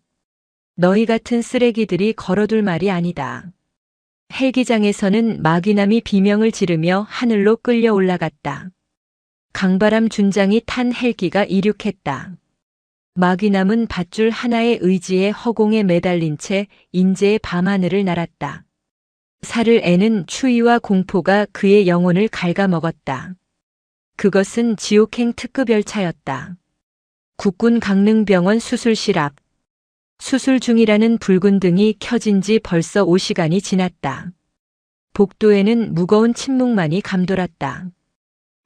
너희 같은 쓰레기들이 걸어둘 말이 아니다. 헬기장에서는 마귀남이 비명을 지르며 하늘로 끌려 올라갔다. 강바람 준장이 탄 헬기가 이륙했다. 마귀남은 밧줄 하나의 의지에 허공에 매달린 채 인제의 밤하늘을 날았다. 살을 애는 추위와 공포가 그의 영혼을 갉아먹었다. 그것은 지옥행 특급 열차였다. 국군 강릉병원 수술실 앞. 수술 중이라는 붉은 등이 켜진 지 벌써 5시간이 지났다. 복도에는 무거운 침묵만이 감돌았다.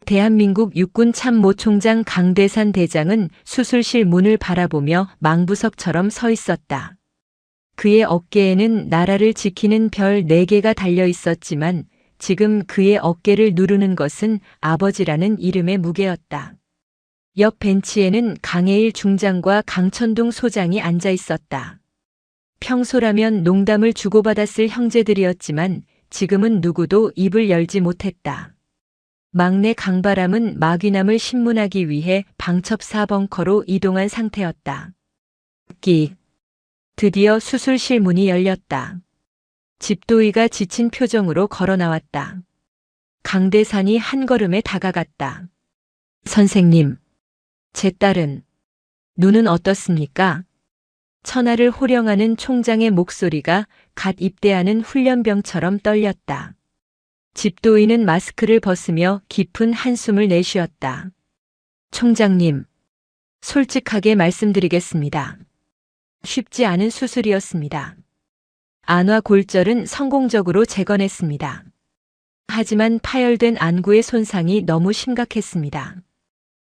대한민국 육군 참모총장 강대산 대장은 수술실 문을 바라보며 망부석처럼 서 있었다. 그의 어깨에는 나라를 지키는 별 4개가 달려 있었지만 지금 그의 어깨를 누르는 것은 아버지라는 이름의 무게였다. 옆 벤치에는 강해일 중장과 강천둥 소장이 앉아 있었다. 평소라면 농담을 주고받았을 형제들이었지만 지금은 누구도 입을 열지 못했다. 막내 강바람은 마귀남을 신문하기 위해 방첩 4벙커로 이동한 상태였다. 드디어 수술실 문이 열렸다. 집도이가 지친 표정으로 걸어 나왔다. 강대산이 한 걸음에 다가갔다. 선생님, 제 딸은 눈은 어떻습니까? 천하를 호령하는 총장의 목소리가 갓 입대하는 훈련병처럼 떨렸다. 집도이는 마스크를 벗으며 깊은 한숨을 내쉬었다. 총장님, 솔직하게 말씀드리겠습니다. 쉽지 않은 수술이었습니다. 안화골절은 성공적으로 재건했습니다. 하지만 파열된 안구의 손상이 너무 심각했습니다.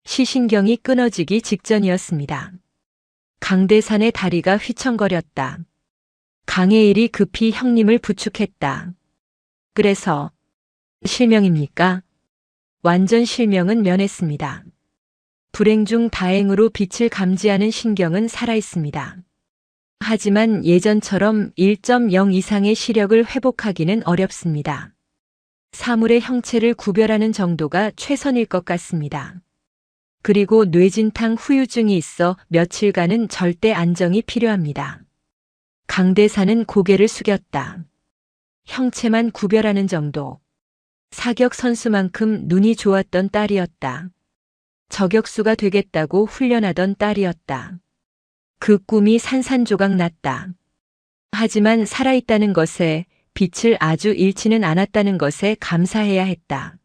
시신경이 끊어지기 직전이었습니다. 강대산의 다리가 휘청거렸다. 강해일이 급히 형님을 부축했다. 그래서 실명입니까? 완전 실명은 면했습니다. 불행 중 다행으로 빛을 감지하는 신경은 살아있습니다. 하지만 예전처럼 1.0 이상의 시력을 회복하기는 어렵습니다. 사물의 형체를 구별하는 정도가 최선일 것 같습니다. 그리고 뇌진탕 후유증이 있어 며칠간은 절대 안정이 필요합니다. 강대사는 고개를 숙였다. 형체만 구별하는 정도. 사격 선수만큼 눈이 좋았던 딸이었다. 저격수가 되겠다고 훈련하던 딸이었다. 그 꿈이 산산조각 났다. 하지만 살아있다는 것에, 빛을 아주 잃지는 않았다는 것에 감사해야 했다.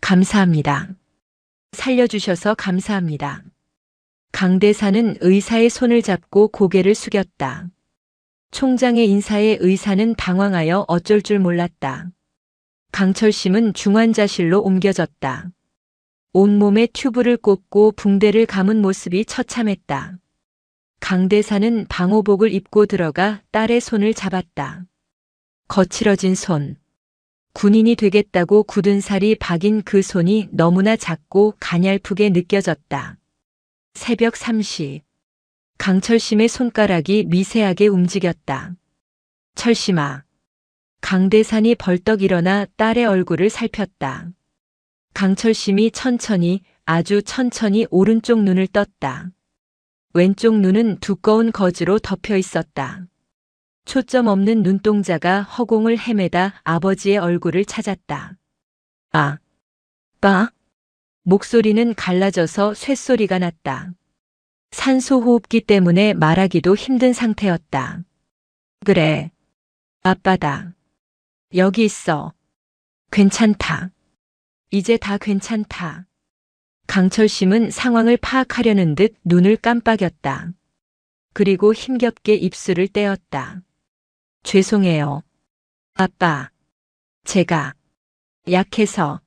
감사합니다. 살려주셔서 감사합니다. 강대사는 의사의 손을 잡고 고개를 숙였다. 총장의 인사에 의사는 당황하여 어쩔 줄 몰랐다. 강철심은 중환자실로 옮겨졌다. 온몸에 튜브를 꽂고 붕대를 감은 모습이 처참했다. 강대사는 방호복을 입고 들어가 딸의 손을 잡았다. 거칠어진 손. 군인이 되겠다고 굳은 살이 박인 그 손이 너무나 작고 가냘프게 느껴졌다. 새벽 3시. 강철심의 손가락이 미세하게 움직였다. 철심아. 강대산이 벌떡 일어나 딸의 얼굴을 살폈다. 강철심이 천천히, 아주 천천히 오른쪽 눈을 떴다. 왼쪽 눈은 두꺼운 거즈로 덮여 있었다. 초점 없는 눈동자가 허공을 헤매다 아버지의 얼굴을 찾았다. 아, 빠? 목소리는 갈라져서 쇳소리가 났다. 산소호흡기 때문에 말하기도 힘든 상태였다. 그래. 아빠다. 여기 있어. 괜찮다. 이제 다 괜찮다. 강철심은 상황을 파악하려는 듯 눈을 깜빡였다. 그리고 힘겹게 입술을 떼었다. 죄송해요. 아빠. 제가 약해서.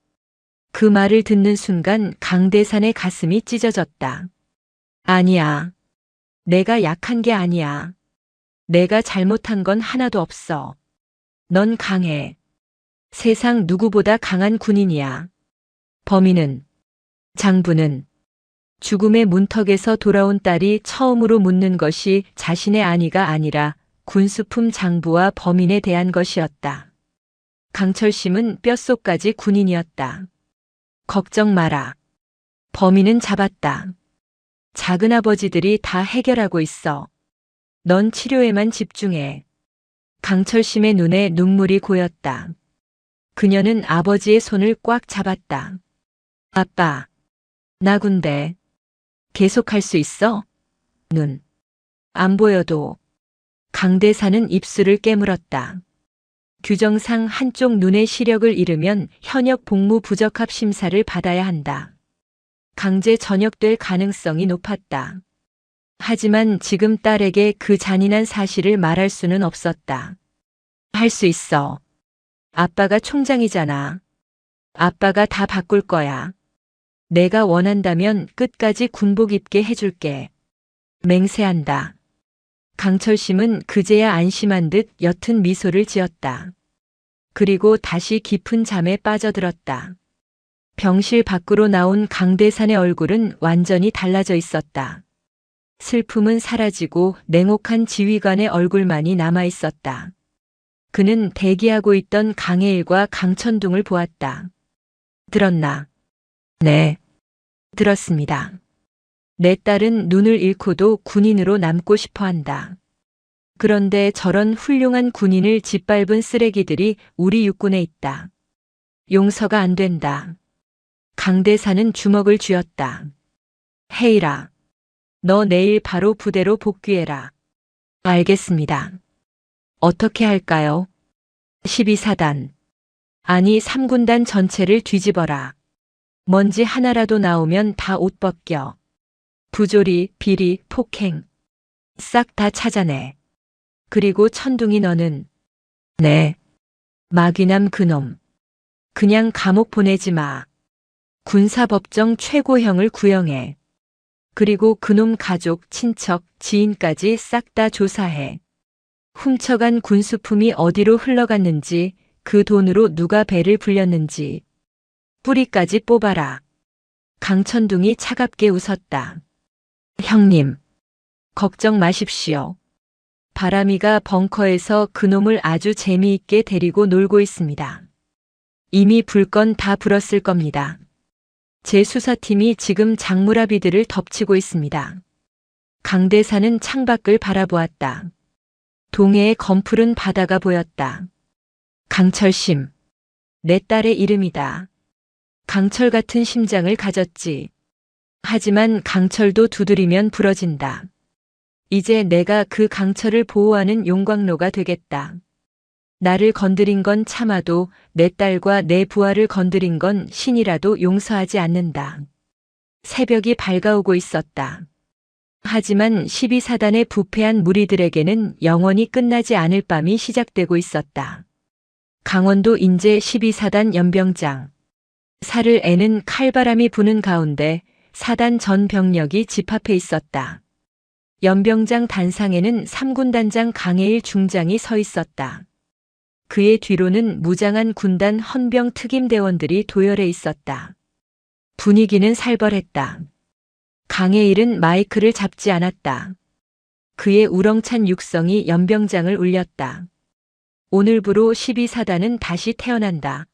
그 말을 듣는 순간 강대산의 가슴이 찢어졌다. 아니야. 내가 약한 게 아니야. 내가 잘못한 건 하나도 없어. 넌 강해. 세상 누구보다 강한 군인이야. 범인은, 장부는, 죽음의 문턱에서 돌아온 딸이 처음으로 묻는 것이 자신의 아니가 아니라 군수품 장부와 범인에 대한 것이었다. 강철심은 뼛속까지 군인이었다. 걱정 마라. 범인은 잡았다. 작은아버지들이 다 해결하고 있어. 넌 치료에만 집중해. 강철심의 눈에 눈물이 고였다. 그녀는 아버지의 손을 꽉 잡았다. 아빠, 나 군대 계속할 수 있어? 눈. 안 보여도. 강대사는 입술을 깨물었다. 규정상 한쪽 눈의 시력을 잃으면 현역 복무 부적합 심사를 받아야 한다. 강제 전역될 가능성이 높았다. 하지만 지금 딸에게 그 잔인한 사실을 말할 수는 없었다. 할 수 있어. 아빠가 총장이잖아. 아빠가 다 바꿀 거야. 내가 원한다면 끝까지 군복 입게 해줄게. 맹세한다. 강철심은 그제야 안심한 듯 옅은 미소를 지었다. 그리고 다시 깊은 잠에 빠져들었다. 병실 밖으로 나온 강대산의 얼굴은 완전히 달라져 있었다. 슬픔은 사라지고 냉혹한 지휘관의 얼굴만이 남아 있었다. 그는 대기하고 있던 강혜일과 강천둥을 보았다. 들었나? 네. 들었습니다. 내 딸은 눈을 잃고도 군인으로 남고 싶어 한다. 그런데 저런 훌륭한 군인을 짓밟은 쓰레기들이 우리 육군에 있다. 용서가 안 된다. 강대사는 주먹을 쥐었다. 헤이라. 너 내일 바로 부대로 복귀해라. 알겠습니다. 어떻게 할까요? 12사단. 아니 3군단 전체를 뒤집어라. 먼지 하나라도 나오면 다 옷 벗겨. 부조리, 비리, 폭행. 싹 다 찾아내. 그리고 천둥이 너는. 네. 마귀남 그놈. 그냥 감옥 보내지 마. 군사법정 최고형을 구형해. 그리고 그놈 가족, 친척, 지인까지 싹 다 조사해. 훔쳐간 군수품이 어디로 흘러갔는지, 그 돈으로 누가 배를 불렸는지. 뿌리까지 뽑아라. 강천둥이 차갑게 웃었다. 형님, 걱정 마십시오. 바람이가 벙커에서 그놈을 아주 재미있게 데리고 놀고 있습니다. 이미 불 건 다 불었을 겁니다. 제 수사팀이 지금 장무라비들을 덮치고 있습니다. 강대사는 창밖을 바라보았다. 동해의 검푸른 바다가 보였다. 강철심. 내 딸의 이름이다. 강철 같은 심장을 가졌지. 하지만 강철도 두드리면 부러진다. 이제 내가 그 강철을 보호하는 용광로가 되겠다. 나를 건드린 건 참아도 내 딸과 내 부하를 건드린 건 신이라도 용서하지 않는다. 새벽이 밝아오고 있었다. 하지만 12사단의 부패한 무리들에게는 영원히 끝나지 않을 밤이 시작되고 있었다. 강원도 인제 12사단 연병장. 살을 애는 칼바람이 부는 가운데 사단 전 병력이 집합해 있었다. 연병장 단상에는 3군단장 강혜일 중장이 서 있었다. 그의 뒤로는 무장한 군단 헌병 특임대원들이 도열해 있었다. 분위기는 살벌했다. 강혜일은 마이크를 잡지 않았다. 그의 우렁찬 육성이 연병장을 울렸다. 오늘부로 12사단은 다시 태어난다.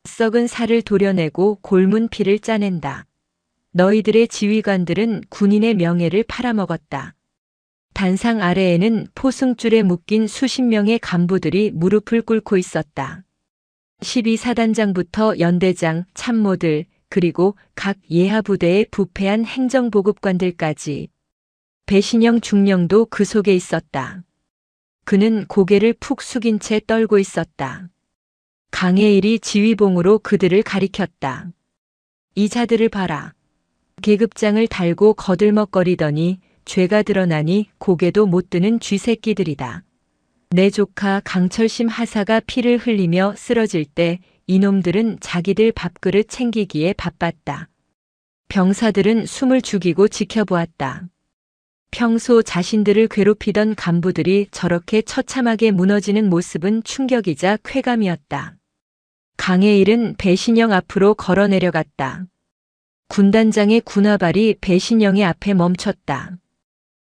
썩은 살을 도려내고 골문 피를 짜낸다. 너희들의 지휘관들은 군인의 명예를 팔아먹었다. 단상 아래에는 포승줄에 묶인 수십 명의 간부들이 무릎을 꿇고 있었다. 12사단장부터 연대장, 참모들, 그리고 각 예하부대의 부패한 행정보급관들까지. 배신영 중령도 그 속에 있었다. 그는 고개를 푹 숙인 채 떨고 있었다. 강해일이 지휘봉으로 그들을 가리켰다. 이 자들을 봐라. 계급장을 달고 거들먹거리더니 죄가 드러나니 고개도 못 드는 쥐새끼들이다. 내 조카 강철심 하사가 피를 흘리며 쓰러질 때 이놈들은 자기들 밥그릇 챙기기에 바빴다. 병사들은 숨을 죽이고 지켜보았다. 평소 자신들을 괴롭히던 간부들이 저렇게 처참하게 무너지는 모습은 충격이자 쾌감이었다. 강해일은 배신영 앞으로 걸어 내려갔다. 군단장의 군화발이 배신영의 앞에 멈췄다.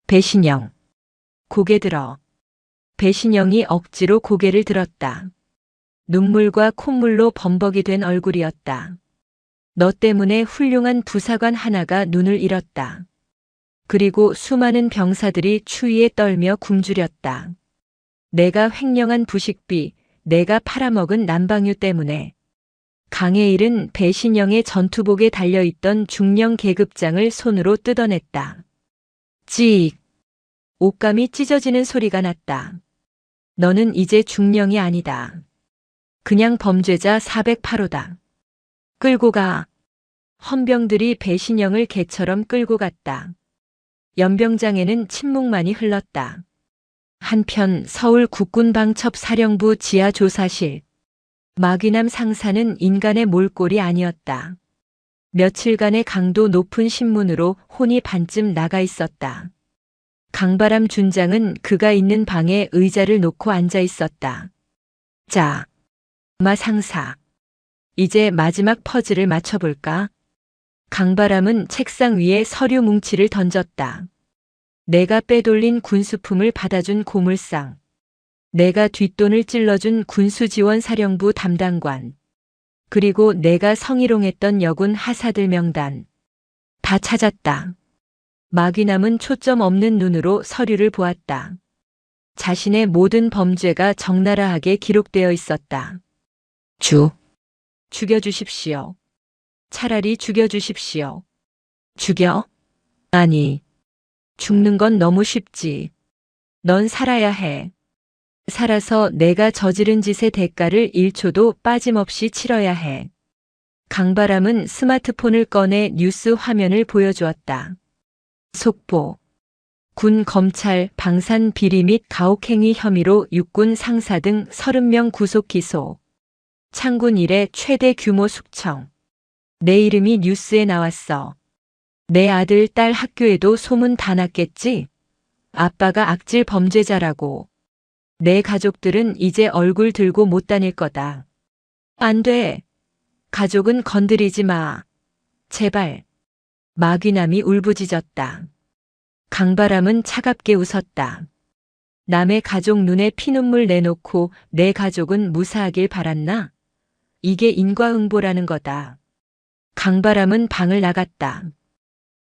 배신영. 고개 들어. 배신영이 억지로 고개를 들었다. 눈물과 콧물로 범벅이 된 얼굴이었다. 너 때문에 훌륭한 부사관 하나가 눈을 잃었다. 그리고 수많은 병사들이 추위에 떨며 굶주렸다. 내가 횡령한 부식비, 내가 팔아먹은 남방유 때문에. 강해일은 배신영의 전투복에 달려있던 중령 계급장을 손으로 뜯어냈다. 찌익. 옷감이 찢어지는 소리가 났다. 너는 이제 중령이 아니다. 그냥 범죄자 408호다. 끌고 가. 헌병들이 배신영을 개처럼 끌고 갔다. 연병장에는 침묵만이 흘렀다. 한편 서울 국군방첩사령부 지하조사실. 마귀남 상사는 인간의 몰골이 아니었다. 며칠간의 강도 높은 신문으로 혼이 반쯤 나가 있었다. 강바람 준장은 그가 있는 방에 의자를 놓고 앉아 있었다. 자, 마 상사. 이제 마지막 퍼즐을 맞춰볼까? 강바람은 책상 위에 서류 뭉치를 던졌다. 내가 빼돌린 군수품을 받아준 고물상. 내가 뒷돈을 찔러준 군수지원사령부 담당관. 그리고 내가 성희롱했던 여군 하사들 명단. 다 찾았다. 마귀남은 초점 없는 눈으로 서류를 보았다. 자신의 모든 범죄가 적나라하게 기록되어 있었다. 죽여주십시오. 차라리 죽여주십시오. 죽여? 아니. 죽는 건 너무 쉽지. 넌 살아야 해. 살아서 내가 저지른 짓의 대가를 1초도 빠짐없이 치러야 해. 강바람은 스마트폰을 꺼내 뉴스 화면을 보여주었다. 속보. 군 검찰 방산 비리 및 가혹행위 혐의로 육군 상사 등 30명 구속 기소. 창군 이래 최대 규모 숙청. 내 이름이 뉴스에 나왔어. 내 아들, 딸 학교에도 소문 다 났겠지? 아빠가 악질 범죄자라고. 내 가족들은 이제 얼굴 들고 못 다닐 거다. 안 돼. 가족은 건드리지 마. 제발. 마귀남이 울부짖었다. 강바람은 차갑게 웃었다. 남의 가족 눈에 피눈물 내놓고 내 가족은 무사하길 바랐나? 이게 인과응보라는 거다. 강바람은 방을 나갔다.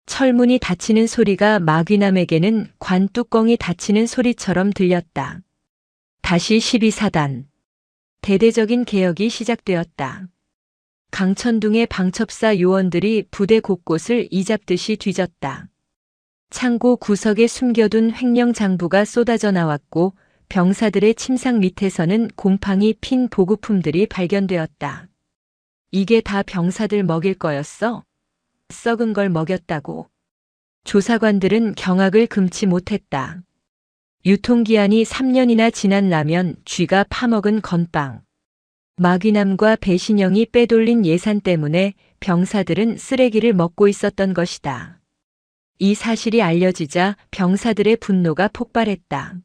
철문이 닫히는 소리가 마귀남에게는 관 뚜껑이 닫히는 소리처럼 들렸다. 다시 12사단. 대대적인 개혁이 시작되었다. 강천둥의 방첩사 요원들이 부대 곳곳을 이잡듯이 뒤졌다. 창고 구석에 숨겨둔 횡령 장부가 쏟아져 나왔고 병사들의 침상 밑에서는 곰팡이 핀 보급품들이 발견되었다. 이게 다 병사들 먹일 거였어? 썩은 걸 먹였다고. 조사관들은 경악을 금치 못했다. 유통기한이 3년이나 지난 라면, 쥐가 파먹은 건빵. 마귀남과 배신영이 빼돌린 예산 때문에 병사들은 쓰레기를 먹고 있었던 것이다. 이 사실이 알려지자 병사들의 분노가 폭발했다.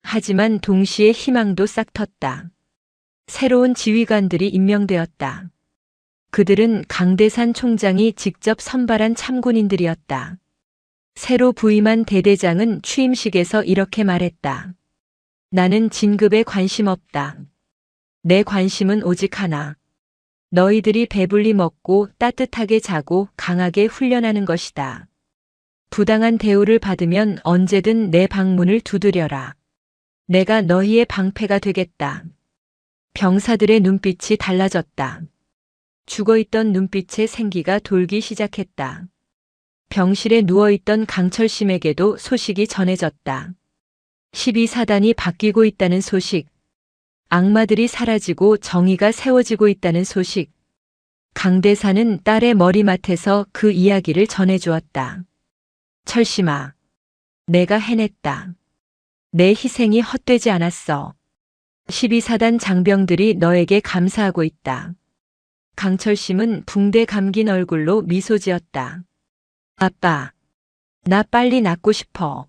하지만 동시에 희망도 싹 텄다. 새로운 지휘관들이 임명되었다. 그들은 강대산 총장이 직접 선발한 참군인들이었다. 새로 부임한 대대장은 취임식에서 이렇게 말했다. 나는 진급에 관심 없다. 내 관심은 오직 하나. 너희들이 배불리 먹고 따뜻하게 자고 강하게 훈련하는 것이다. 부당한 대우를 받으면 언제든 내 방문을 두드려라. 내가 너희의 방패가 되겠다. 병사들의 눈빛이 달라졌다. 죽어있던 눈빛에 생기가 돌기 시작했다. 병실에 누워있던 강철심에게도 소식이 전해졌다. 12사단이 바뀌고 있다는 소식, 악마들이 사라지고 정의가 세워지고 있다는 소식. 강대사는 딸의 머리맡에서 그 이야기를 전해주었다. 철심아, 내가 해냈다. 내 희생이 헛되지 않았어. 12사단 장병들이 너에게 감사하고 있다. 강철심은 붕대 감긴 얼굴로 미소 지었다. 아빠, 나 빨리 낫고 싶어.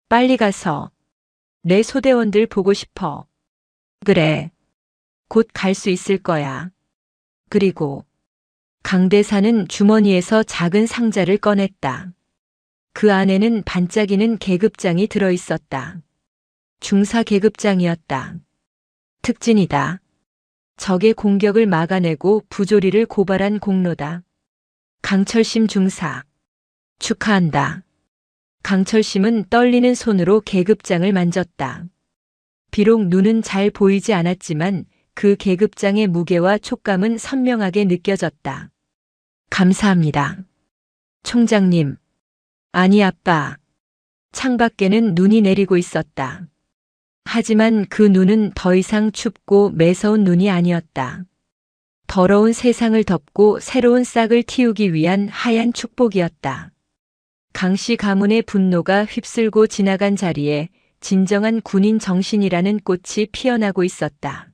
빨리 가서 내 소대원들 보고 싶어. 그래. 곧 갈 수 있을 거야. 그리고 강대사는 주머니에서 작은 상자를 꺼냈다. 그 안에는 반짝이는 계급장이 들어있었다. 중사 계급장이었다. 특진이다. 적의 공격을 막아내고 부조리를 고발한 공로다. 강철심 중사. 축하한다. 강철심은 떨리는 손으로 계급장을 만졌다. 비록 눈은 잘 보이지 않았지만 그 계급장의 무게와 촉감은 선명하게 느껴졌다. 감사합니다. 총장님. 아니 아빠. 창밖에는 눈이 내리고 있었다. 하지만 그 눈은 더 이상 춥고 매서운 눈이 아니었다. 더러운 세상을 덮고 새로운 싹을 틔우기 위한 하얀 축복이었다. 강씨 가문의 분노가 휩쓸고 지나간 자리에 진정한 군인 정신이라는 꽃이 피어나고 있었다.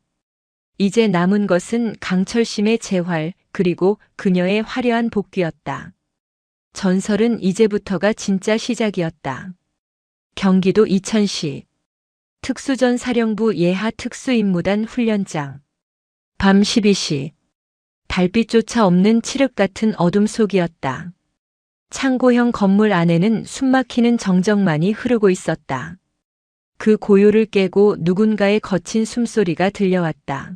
이제 남은 것은 강철심의 재활 그리고 그녀의 화려한 복귀였다. 전설은 이제부터가 진짜 시작이었다. 경기도 이천시 특수전사령부 예하 특수임무단 훈련장. 밤 12시. 달빛조차 없는 칠흑 같은 어둠 속이었다. 창고형 건물 안에는 숨막히는 정적만이 흐르고 있었다. 그 고요를 깨고 누군가의 거친 숨소리가 들려왔다.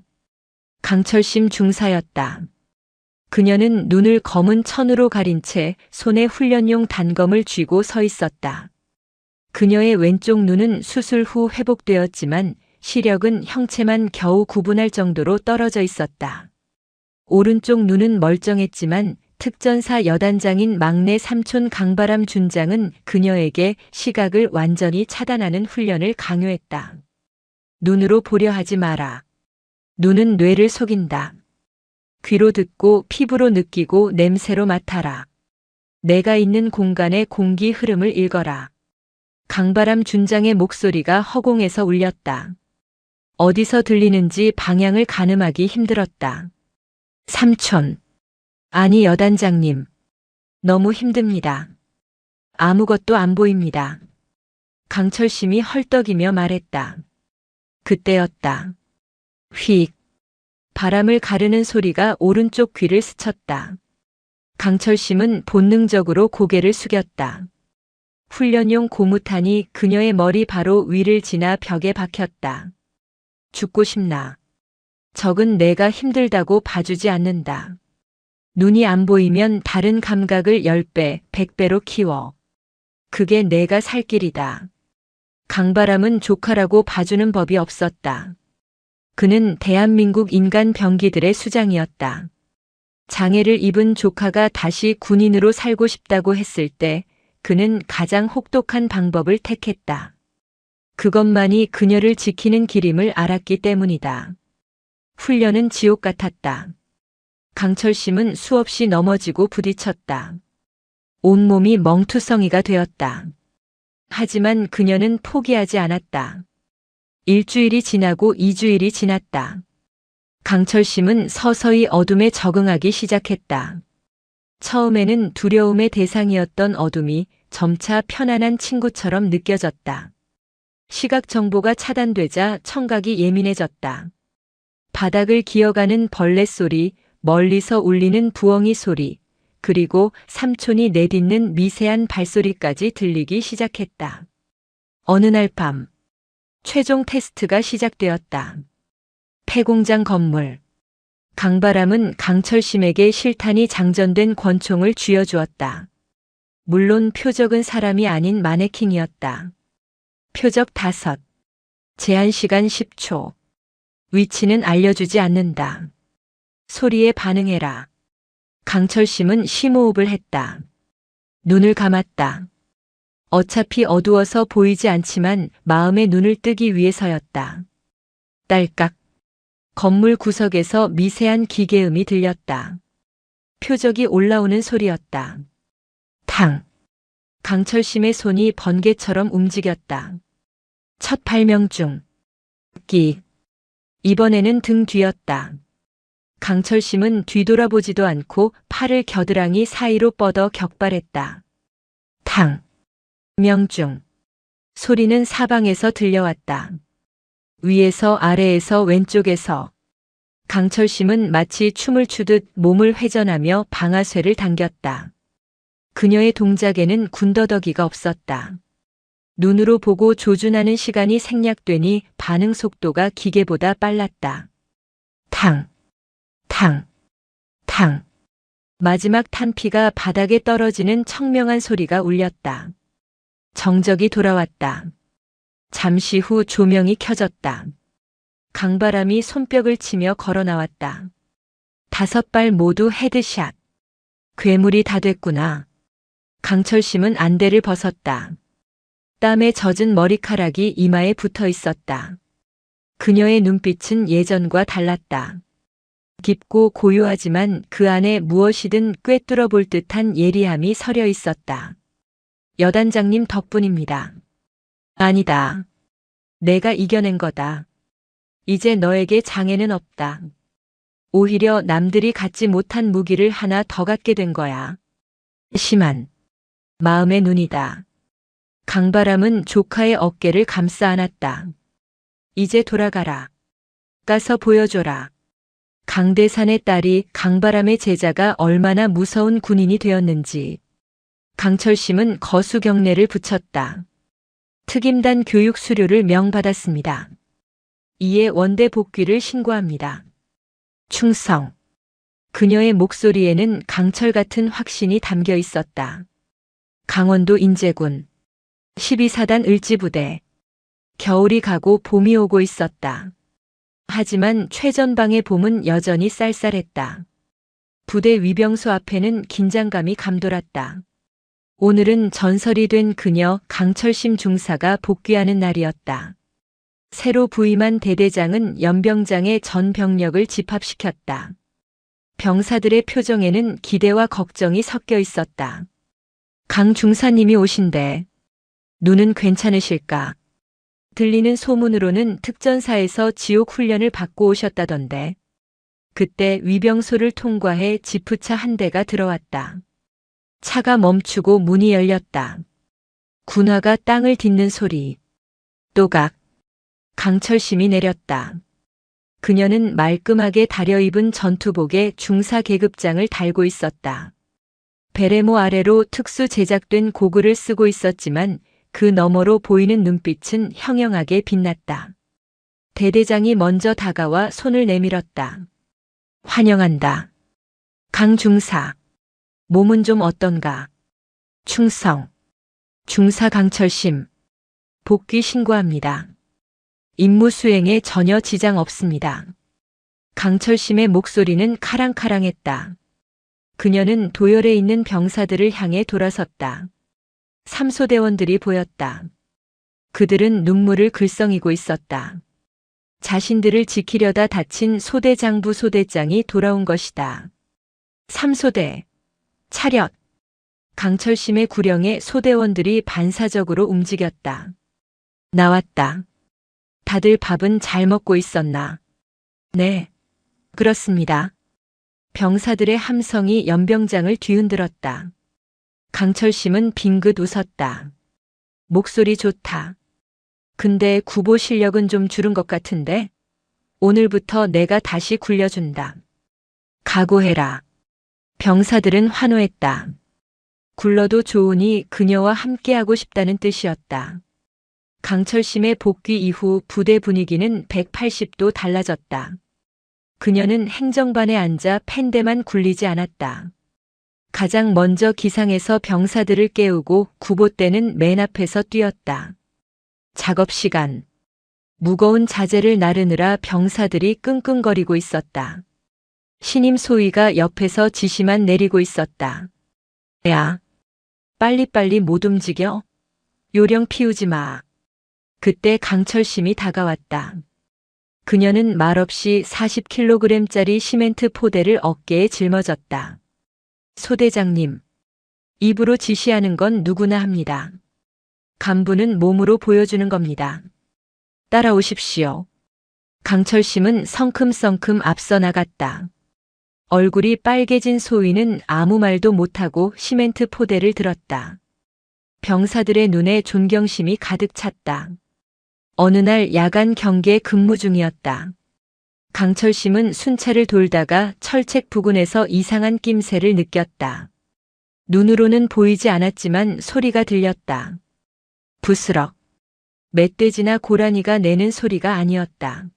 강철심 중사였다. 그녀는 눈을 검은 천으로 가린 채 손에 훈련용 단검을 쥐고 서 있었다. 그녀의 왼쪽 눈은 수술 후 회복되었지만 시력은 형체만 겨우 구분할 정도로 떨어져 있었다. 오른쪽 눈은 멀쩡했지만 특전사 여단장인 막내 삼촌 강바람 준장은 그녀에게 시각을 완전히 차단하는 훈련을 강요했다. 눈으로 보려 하지 마라. 눈은 뇌를 속인다. 귀로 듣고 피부로 느끼고 냄새로 맡아라. 내가 있는 공간의 공기 흐름을 읽어라. 강바람 준장의 목소리가 허공에서 울렸다. 어디서 들리는지 방향을 가늠하기 힘들었다. 삼촌. 아니 여단장님. 너무 힘듭니다. 아무것도 안 보입니다. 강철심이 헐떡이며 말했다. 그때였다. 휙. 바람을 가르는 소리가 오른쪽 귀를 스쳤다. 강철심은 본능적으로 고개를 숙였다. 훈련용 고무탄이 그녀의 머리 바로 위를 지나 벽에 박혔다. 죽고 싶나. 적은 내가 힘들다고 봐주지 않는다. 눈이 안 보이면 다른 감각을 10배, 100배로 키워. 그게 내가 살 길이다. 강바람은 조카라고 봐주는 법이 없었다. 그는 대한민국 인간 병기들의 수장이었다. 장애를 입은 조카가 다시 군인으로 살고 싶다고 했을 때 그는 가장 혹독한 방법을 택했다. 그것만이 그녀를 지키는 길임을 알았기 때문이다. 훈련은 지옥 같았다. 강철심은 수없이 넘어지고 부딪혔다. 온몸이 멍투성이가 되었다. 하지만 그녀는 포기하지 않았다. 일주일이 지나고 2주일이 지났다. 강철심은 서서히 어둠에 적응하기 시작했다. 처음에는 두려움의 대상이었던 어둠이 점차 편안한 친구처럼 느껴졌다. 시각 정보가 차단되자 청각이 예민해졌다. 바닥을 기어가는 벌레 소리, 멀리서 울리는 부엉이 소리, 그리고 삼촌이 내딛는 미세한 발소리까지 들리기 시작했다. 어느 날 밤, 최종 테스트가 시작되었다. 폐공장 건물. 강바람은 강철심에게 실탄이 장전된 권총을 쥐어주었다. 물론 표적은 사람이 아닌 마네킹이었다. 표적 5. 제한 시간 10초. 위치는 알려주지 않는다. 소리에 반응해라. 강철심은 심호흡을 했다. 눈을 감았다. 어차피 어두워서 보이지 않지만 마음의 눈을 뜨기 위해서였다. 딸깍. 건물 구석에서 미세한 기계음이 들렸다. 표적이 올라오는 소리였다. 탕. 강철심의 손이 번개처럼 움직였다. 첫 발명 중. 끼. 이번에는 등 뒤였다. 강철심은 뒤돌아보지도 않고 팔을 겨드랑이 사이로 뻗어 격발했다. 탕. 명중. 소리는 사방에서 들려왔다. 위에서 아래에서 왼쪽에서. 강철심은 마치 춤을 추듯 몸을 회전하며 방아쇠를 당겼다. 그녀의 동작에는 군더더기가 없었다. 눈으로 보고 조준하는 시간이 생략되니 반응 속도가 기계보다 빨랐다. 탕, 탕, 탕. 마지막 탄피가 바닥에 떨어지는 청명한 소리가 울렸다. 정적이 돌아왔다. 잠시 후 조명이 켜졌다. 강바람이 손뼉을 치며 걸어 나왔다. 5발 모두 헤드샷. 괴물이 다 됐구나. 강철심은 안대를 벗었다. 땀에 젖은 머리카락이 이마에 붙어 있었다. 그녀의 눈빛은 예전과 달랐다. 깊고 고요하지만 그 안에 무엇이든 꿰뚫어 볼 듯한 예리함이 서려 있었다. 여단장님 덕분입니다. 아니다. 내가 이겨낸 거다. 이제 너에게 장애는 없다. 오히려 남들이 갖지 못한 무기를 하나 더 갖게 된 거야. 심한 마음의 눈이다. 강바람은 조카의 어깨를 감싸 안았다. 이제 돌아가라. 가서 보여줘라. 강대산의 딸이 강바람의 제자가 얼마나 무서운 군인이 되었는지. 강철심은 거수경례를 붙였다. 특임단 교육 수료를 명받았습니다. 이에 원대 복귀를 신고합니다. 충성. 그녀의 목소리에는 강철 같은 확신이 담겨 있었다. 강원도 인제군 12사단 을지부대. 겨울이 가고 봄이 오고 있었다. 하지만 최전방의 봄은 여전히 쌀쌀했다. 부대 위병소 앞에는 긴장감이 감돌았다. 오늘은 전설이 된 그녀 강철심 중사가 복귀하는 날이었다. 새로 부임한 대대장은 연병장의 전 병력을 집합시켰다. 병사들의 표정에는 기대와 걱정이 섞여 있었다. 강 중사님이 오신대. 눈은 괜찮으실까? 들리는 소문으로는 특전사에서 지옥 훈련을 받고 오셨다던데. 그때 위병소를 통과해 지프차 한 대가 들어왔다. 차가 멈추고 문이 열렸다. 군화가 땅을 딛는 소리. 또각. 강철심이 내렸다. 그녀는 말끔하게 다려입은 전투복에 중사 계급장을 달고 있었다. 베레모 아래로 특수 제작된 고글을 쓰고 있었지만 그 너머로 보이는 눈빛은 형형하게 빛났다. 대대장이 먼저 다가와 손을 내밀었다. 환영한다. 강 중사. 몸은 좀 어떤가? 충성. 중사 강철심. 복귀 신고합니다. 임무 수행에 전혀 지장 없습니다. 강철심의 목소리는 카랑카랑했다. 그녀는 도열에 있는 병사들을 향해 돌아섰다. 삼소대원들이 보였다. 그들은 눈물을 글썽이고 있었다. 자신들을 지키려다 다친 소대장부 소대장이 돌아온 것이다. 삼소대. 차렷. 강철심의 구령에 소대원들이 반사적으로 움직였다. 나왔다. 다들 밥은 잘 먹고 있었나? 네. 그렇습니다. 병사들의 함성이 연병장을 뒤흔들었다. 강철심은 빙긋 웃었다. 목소리 좋다. 근데 구보 실력은 좀 줄은 것 같은데? 오늘부터 내가 다시 굴려준다. 각오해라. 병사들은 환호했다. 굴러도 좋으니 그녀와 함께하고 싶다는 뜻이었다. 강철심의 복귀 이후 부대 분위기는 180도 달라졌다. 그녀는 행정반에 앉아 펜대만 굴리지 않았다. 가장 먼저 기상해서 병사들을 깨우고 구보 때는 맨 앞에서 뛰었다. 작업 시간. 무거운 자재를 나르느라 병사들이 끙끙거리고 있었다. 신임 소위가 옆에서 지시만 내리고 있었다. 야, 빨리빨리 못 움직여? 요령 피우지 마. 그때 강철심이 다가왔다. 그녀는 말없이 40kg짜리 시멘트 포대를 어깨에 짊어졌다. 소대장님, 입으로 지시하는 건 누구나 합니다. 간부는 몸으로 보여주는 겁니다. 따라오십시오. 강철심은 성큼성큼 앞서 나갔다. 얼굴이 빨개진 소위는 아무 말도 못하고 시멘트 포대를 들었다. 병사들의 눈에 존경심이 가득 찼다. 어느 날 야간 경계 근무 중이었다. 강철심은 순찰을 돌다가 철책 부근에서 이상한 낌새를 느꼈다. 눈으로는 보이지 않았지만 소리가 들렸다. 부스럭. 멧돼지나 고라니가 내는 소리가 아니었다.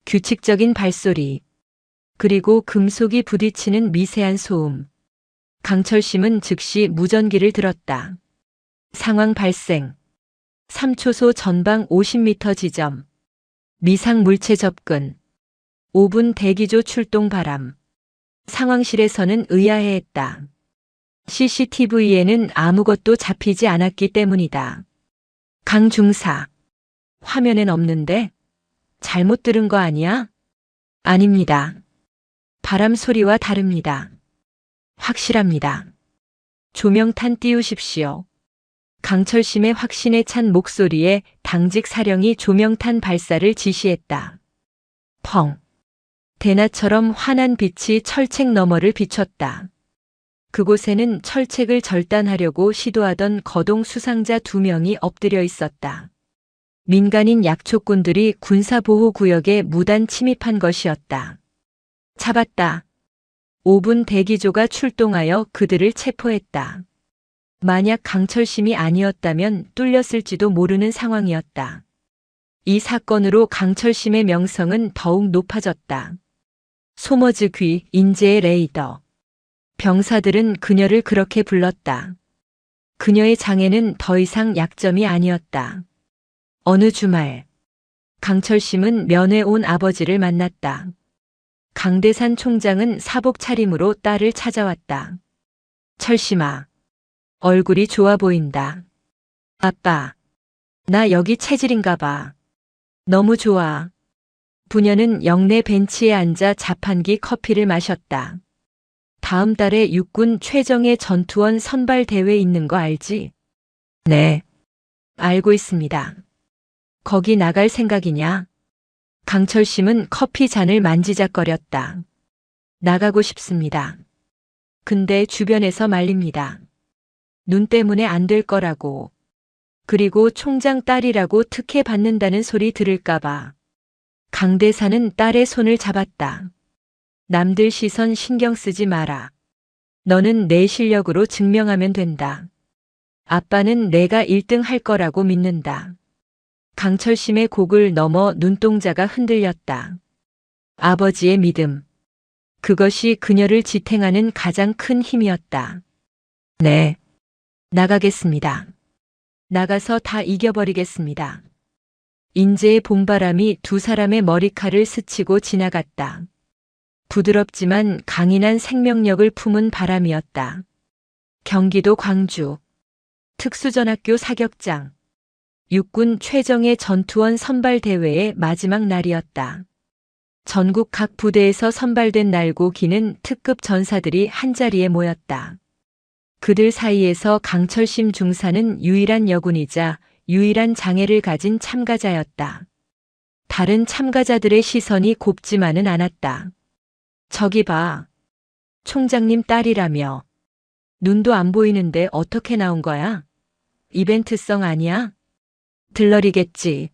규칙적인 발소리. 그리고 금속이 부딪히는 미세한 소음. 강철심은 즉시 무전기를 들었다. 상황 발생. 3초소 전방 50m 지점. 미상 물체 접근. 5분 대기조 출동 바람. 상황실에서는 의아해했다. CCTV에는 아무것도 잡히지 않았기 때문이다. 강 중사. 화면엔 없는데? 잘못 들은 거 아니야? 아닙니다. 바람 소리와 다릅니다. 확실합니다. 조명탄 띄우십시오. 강철심의 확신에 찬 목소리에 당직 사령이 조명탄 발사를 지시했다. 펑. 대낮처럼 환한 빛이 철책 너머를 비췄다. 그곳에는 철책을 절단하려고 시도하던 거동 수상자 2명이 엎드려 있었다. 민간인 약초꾼들이 군사보호구역에 무단 침입한 것이었다. 잡았다. 5분 대기조가 출동하여 그들을 체포했다. 만약 강철심이 아니었다면 뚫렸을지도 모르는 상황이었다. 이 사건으로 강철심의 명성은 더욱 높아졌다. 소머즈 귀, 인재의 레이더. 병사들은 그녀를 그렇게 불렀다. 그녀의 장애는 더 이상 약점이 아니었다. 어느 주말, 강철심은 면회 온 아버지를 만났다. 강대산 총장은 사복 차림으로 딸을 찾아왔다. 철심아, 얼굴이 좋아 보인다. 아빠, 나 여기 체질인가 봐. 너무 좋아. 부녀는 영내 벤치에 앉아 자판기 커피를 마셨다. 다음 달에 육군 최정예 전투원 선발 대회 있는 거 알지? 네. 알고 있습니다. 거기 나갈 생각이냐? 강철심은 커피 잔을 만지작거렸다. 나가고 싶습니다. 근데 주변에서 말립니다. 눈 때문에 안 될 거라고. 그리고 총장 딸이라고 특혜 받는다는 소리 들을까봐. 강대사는 딸의 손을 잡았다. 남들 시선 신경 쓰지 마라. 너는 내 실력으로 증명하면 된다. 아빠는 내가 1등 할 거라고 믿는다. 강철심의 곡을 넘어 눈동자가 흔들렸다. 아버지의 믿음. 그것이 그녀를 지탱하는 가장 큰 힘이었다. 네. 나가겠습니다. 나가서 다 이겨버리겠습니다. 인재의 봄바람이 두 사람의 머리칼을 스치고 지나갔다. 부드럽지만 강인한 생명력을 품은 바람이었다. 경기도 광주. 특수전학교 사격장. 육군 최정예 전투원 선발대회의 마지막 날이었다. 전국 각 부대에서 선발된 날고 기는 특급 전사들이 한자리에 모였다. 그들 사이에서 강철심 중사는 유일한 여군이자 유일한 장애를 가진 참가자였다. 다른 참가자들의 시선이 곱지만은 않았다. 저기 봐. 총장님 딸이라며. 눈도 안 보이는데 어떻게 나온 거야? 이벤트성 아니야? 들러리겠지.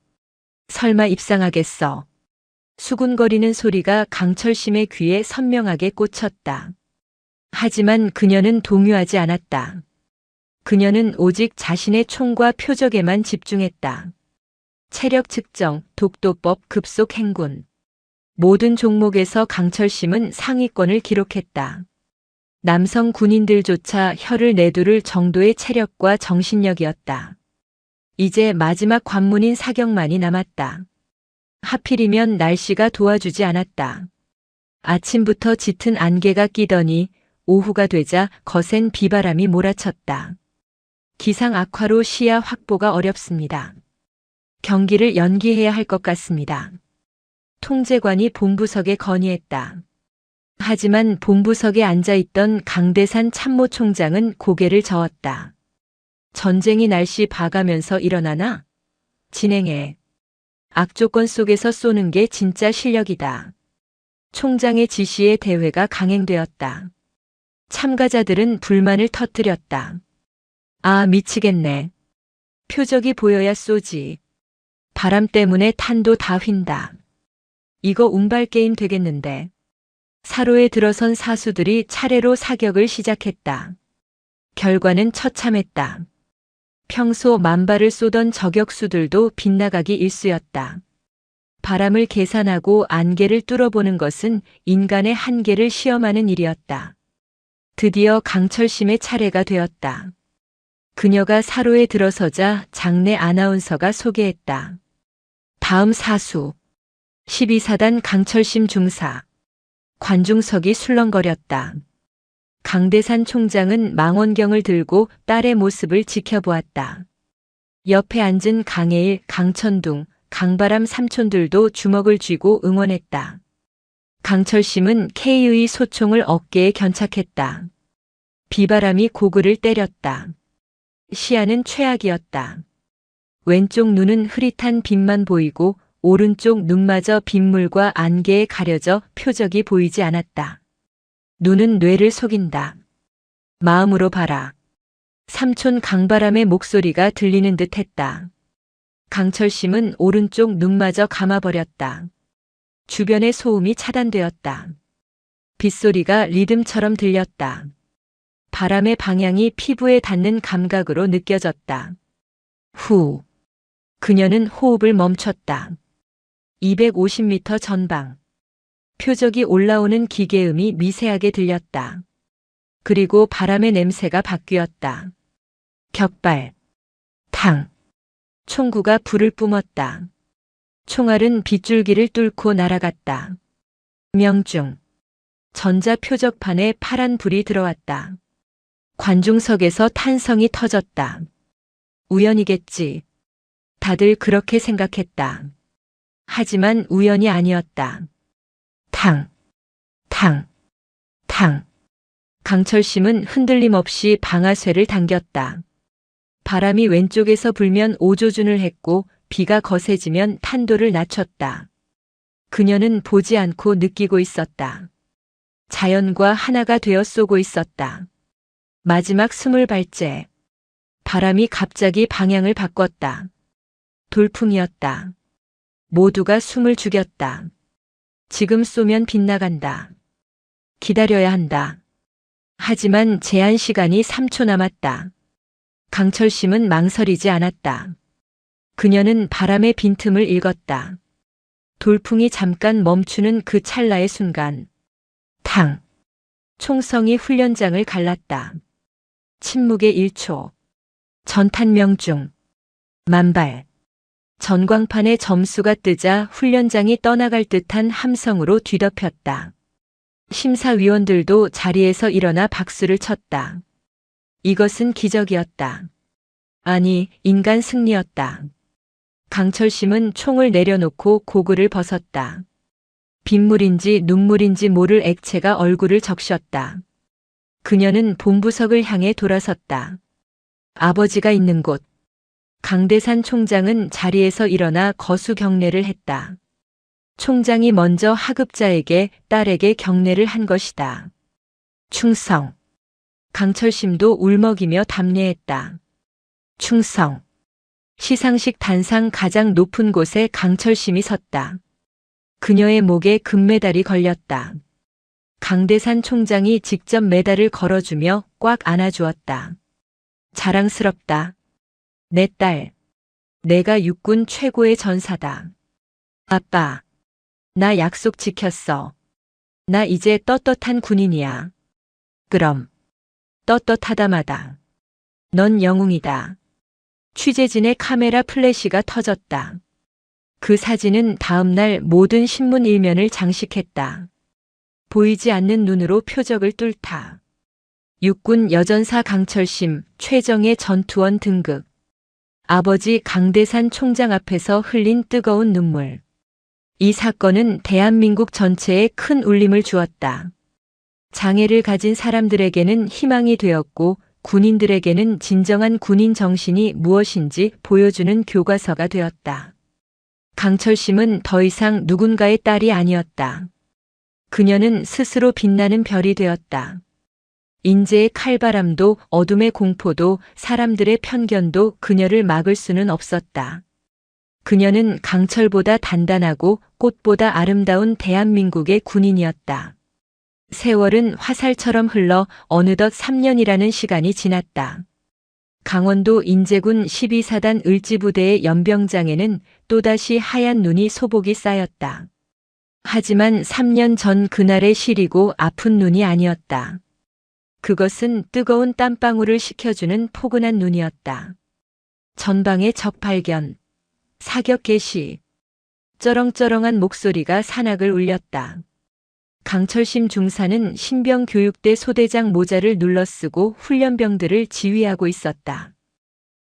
설마 입상하겠어. 수군거리는 소리가 강철심의 귀에 선명하게 꽂혔다. 하지만 그녀는 동요하지 않았다. 그녀는 오직 자신의 총과 표적에만 집중했다. 체력 측정, 독도법 급속 행군. 모든 종목에서 강철심은 상위권을 기록했다. 남성 군인들조차 혀를 내두를 정도의 체력과 정신력이었다. 이제 마지막 관문인 사격만이 남았다. 하필이면 날씨가 도와주지 않았다. 아침부터 짙은 안개가 끼더니 오후가 되자 거센 비바람이 몰아쳤다. 기상 악화로 시야 확보가 어렵습니다. 경기를 연기해야 할 것 같습니다. 통제관이 본부석에 건의했다. 하지만 본부석에 앉아있던 강대산 참모총장은 고개를 저었다. 전쟁이 날씨 봐가면서 일어나나? 진행해. 악조건 속에서 쏘는 게 진짜 실력이다. 총장의 지시에 대회가 강행되었다. 참가자들은 불만을 터뜨렸다. 아, 미치겠네. 표적이 보여야 쏘지. 바람 때문에 탄도 다 휜다. 이거 운발 게임 되겠는데. 사로에 들어선 사수들이 차례로 사격을 시작했다. 결과는 처참했다. 평소 만발을 쏘던 저격수들도 빗나가기 일쑤였다. 바람을 계산하고 안개를 뚫어보는 것은 인간의 한계를 시험하는 일이었다. 드디어 강철심의 차례가 되었다. 그녀가 사로에 들어서자 장내 아나운서가 소개했다. 다음 사수. 12사단 강철심 중사. 관중석이 술렁거렸다. 강대산 총장은 망원경을 들고 딸의 모습을 지켜보았다. 옆에 앉은 강해일, 강천둥, 강바람 삼촌들도 주먹을 쥐고 응원했다. 강철심은 K의 소총을 어깨에 견착했다. 비바람이 고글을 때렸다. 시야는 최악이었다. 왼쪽 눈은 흐릿한 빛만 보이고 오른쪽 눈마저 빗물과 안개에 가려져 표적이 보이지 않았다. 눈은 뇌를 속인다. 마음으로 봐라. 삼촌 강바람의 목소리가 들리는 듯 했다. 강철심은 오른쪽 눈마저 감아버렸다. 주변의 소음이 차단되었다. 빗소리가 리듬처럼 들렸다. 바람의 방향이 피부에 닿는 감각으로 느껴졌다. 후. 그녀는 호흡을 멈췄다. 250m 전방. 표적이 올라오는 기계음이 미세하게 들렸다. 그리고 바람의 냄새가 바뀌었다. 격발. 탕. 총구가 불을 뿜었다. 총알은 빗줄기를 뚫고 날아갔다. 명중. 전자표적판에 파란 불이 들어왔다. 관중석에서 탄성이 터졌다. 우연이겠지. 다들 그렇게 생각했다. 하지만 우연이 아니었다. 탕, 탕, 탕. 강철심은 흔들림 없이 방아쇠를 당겼다. 바람이 왼쪽에서 불면 오조준을 했고 비가 거세지면 탄도를 낮췄다. 그녀는 보지 않고 느끼고 있었다. 자연과 하나가 되어 쏘고 있었다. 마지막 20발째. 바람이 갑자기 방향을 바꿨다. 돌풍이었다. 모두가 숨을 죽였다. 지금 쏘면 빗나간다. 기다려야 한다. 하지만 제한 시간이 3초 남았다. 강철심은 망설이지 않았다. 그녀는 바람의 빈틈을 읽었다. 돌풍이 잠깐 멈추는 그 찰나의 순간. 탕! 총성이 훈련장을 갈랐다. 침묵의 1초. 전탄 명중. 만발. 전광판에 점수가 뜨자 훈련장이 떠나갈 듯한 함성으로 뒤덮였다. 심사위원들도 자리에서 일어나 박수를 쳤다. 이것은 기적이었다. 아니, 인간 승리였다. 강철심은 총을 내려놓고 고글을 벗었다. 빗물인지 눈물인지 모를 액체가 얼굴을 적셨다. 그녀는 본부석을 향해 돌아섰다. 아버지가 있는 곳. 강대산 총장은 자리에서 일어나 거수 경례를 했다. 총장이 먼저 하급자에게 딸에게 경례를 한 것이다. 충성. 강철심도 울먹이며 답례했다. 충성. 시상식 단상 가장 높은 곳에 강철심이 섰다. 그녀의 목에 금메달이 걸렸다. 강대산 총장이 직접 메달을 걸어주며 꽉 안아주었다. 자랑스럽다. 내 딸. 내가 육군 최고의 전사다. 아빠. 나 약속 지켰어. 나 이제 떳떳한 군인이야. 그럼. 떳떳하다마다. 넌 영웅이다. 취재진의 카메라 플래시가 터졌다. 그 사진은 다음 날 모든 신문 일면을 장식했다. 보이지 않는 눈으로 표적을 뚫다. 육군 여전사 강철심 최정예 전투원 등극. 아버지 강대산 총장 앞에서 흘린 뜨거운 눈물. 이 사건은 대한민국 전체에 큰 울림을 주었다. 장애를 가진 사람들에게는 희망이 되었고 군인들에게는 진정한 군인 정신이 무엇인지 보여주는 교과서가 되었다. 강철심은 더 이상 누군가의 딸이 아니었다. 그녀는 스스로 빛나는 별이 되었다. 인재의 칼바람도 어둠의 공포도 사람들의 편견도 그녀를 막을 수는 없었다. 그녀는 강철보다 단단하고 꽃보다 아름다운 대한민국의 군인이었다. 세월은 화살처럼 흘러 어느덧 3년이라는 시간이 지났다. 강원도 인제군 12사단 을지부대의 연병장에는 또다시 하얀 눈이 소복이 쌓였다. 하지만 3년 전 그날의 시리고 아픈 눈이 아니었다. 그것은 뜨거운 땀방울을 식혀주는 포근한 눈이었다. 전방의 적 발견, 사격 개시, 쩌렁쩌렁한 목소리가 산악을 울렸다. 강철심 중사는 신병교육대 소대장 모자를 눌러쓰고 훈련병들을 지휘하고 있었다.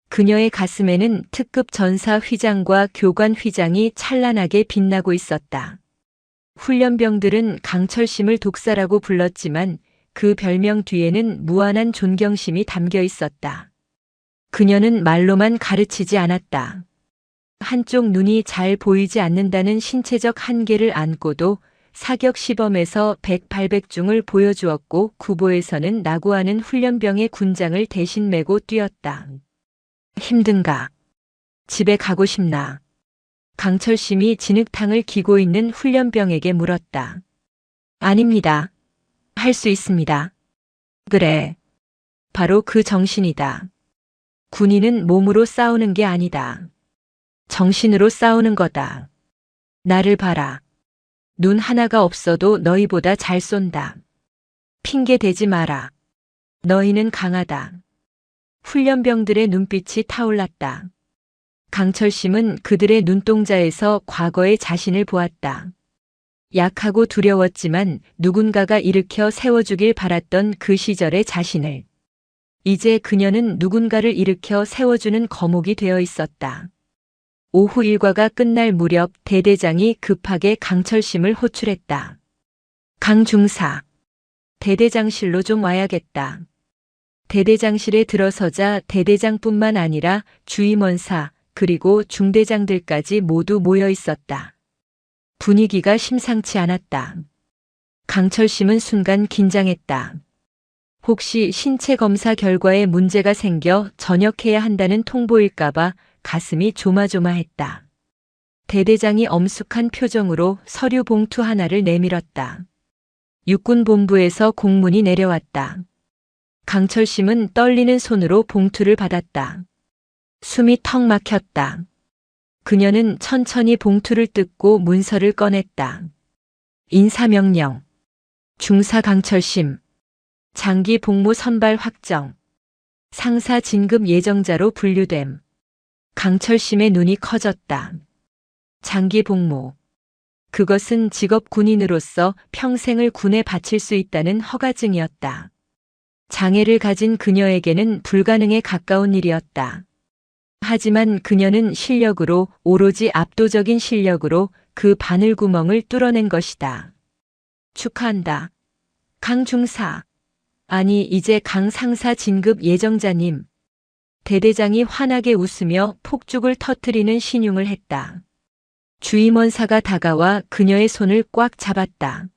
그녀의 가슴에는 특급 전사 휘장과 교관 휘장이 찬란하게 빛나고 있었다. 훈련병들은 강철심을 독사라고 불렀지만 그 별명 뒤에는 무한한 존경심이 담겨 있었다. 그녀는 말로만 가르치지 않았다. 한쪽 눈이 잘 보이지 않는다는 신체적 한계를 안고도 사격 시범에서 100~800중을 보여주었고 구보에서는 나고하는 훈련병의 군장을 대신 메고 뛰었다. 힘든가? 집에 가고 싶나? 강철심이 진흙탕을 기고 있는 훈련병에게 물었다. 아닙니다. 할 수 있습니다. 그래. 바로 그 정신이다. 군인은 몸으로 싸우는 게 아니다. 정신으로 싸우는 거다. 나를 봐라. 눈 하나가 없어도 너희보다 잘 쏜다. 핑계 대지 마라. 너희는 강하다. 훈련병들의 눈빛이 타올랐다. 강철심은 그들의 눈동자에서 과거의 자신을 보았다. 약하고 두려웠지만 누군가가 일으켜 세워주길 바랐던 그 시절의 자신을. 이제 그녀는 누군가를 일으켜 세워주는 거목이 되어 있었다. 오후 일과가 끝날 무렵 대대장이 급하게 강철심을 호출했다. 강중사, 대대장실로 좀 와야겠다. 대대장실에 들어서자 대대장뿐만 아니라 주임원사 그리고 중대장들까지 모두 모여 있었다. 분위기가 심상치 않았다. 강철심은 순간 긴장했다. 혹시 신체 검사 결과에 문제가 생겨 전역해야 한다는 통보일까봐 가슴이 조마조마했다. 대대장이 엄숙한 표정으로 서류 봉투 하나를 내밀었다. 육군본부에서 공문이 내려왔다. 강철심은 떨리는 손으로 봉투를 받았다. 숨이 턱 막혔다. 그녀는 천천히 봉투를 뜯고 문서를 꺼냈다. 인사명령. 중사 강철심. 장기 복무 선발 확정. 상사 진급 예정자로 분류됨. 강철심의 눈이 커졌다. 장기 복무. 그것은 직업 군인으로서 평생을 군에 바칠 수 있다는 허가증이었다. 장애를 가진 그녀에게는 불가능에 가까운 일이었다. 하지만 그녀는 실력으로, 오로지 압도적인 실력으로 그 바늘구멍을 뚫어낸 것이다. 축하한다. 강 중사. 아니, 이제 강 상사 진급 예정자님. 대대장이 환하게 웃으며 폭죽을 터뜨리는 신용을 했다. 주임원사가 다가와 그녀의 손을 꽉 잡았다.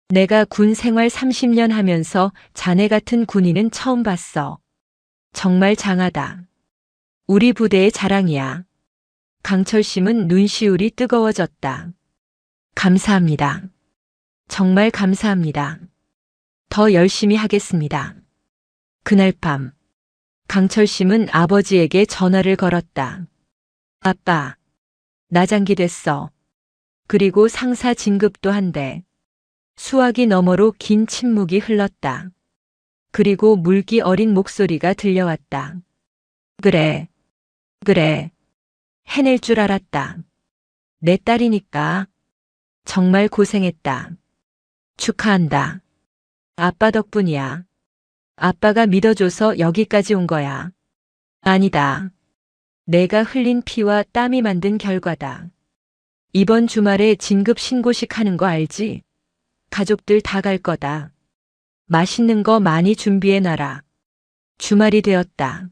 내가 군 생활 30년 하면서 자네 같은 군인은 처음 봤어. 정말 장하다. 우리 부대의 자랑이야. 강철심은 눈시울이 뜨거워졌다. 감사합니다. 정말 감사합니다. 더 열심히 하겠습니다. 그날 밤, 강철심은 아버지에게 전화를 걸었다. 아빠, 나장기 됐어. 그리고 상사 진급도 한대. 수화기 너머로 긴 침묵이 흘렀다. 그리고 물기 어린 목소리가 들려왔다. 그래, 그래. 해낼 줄 알았다. 내 딸이니까. 정말 고생했다. 축하한다. 아빠 덕분이야. 아빠가 믿어줘서 여기까지 온 거야. 아니다. 내가 흘린 피와 땀이 만든 결과다. 이번 주말에 진급 신고식 하는 거 알지? 가족들 다 갈 거다. 맛있는 거 많이 준비해놔라. 주말이 되었다.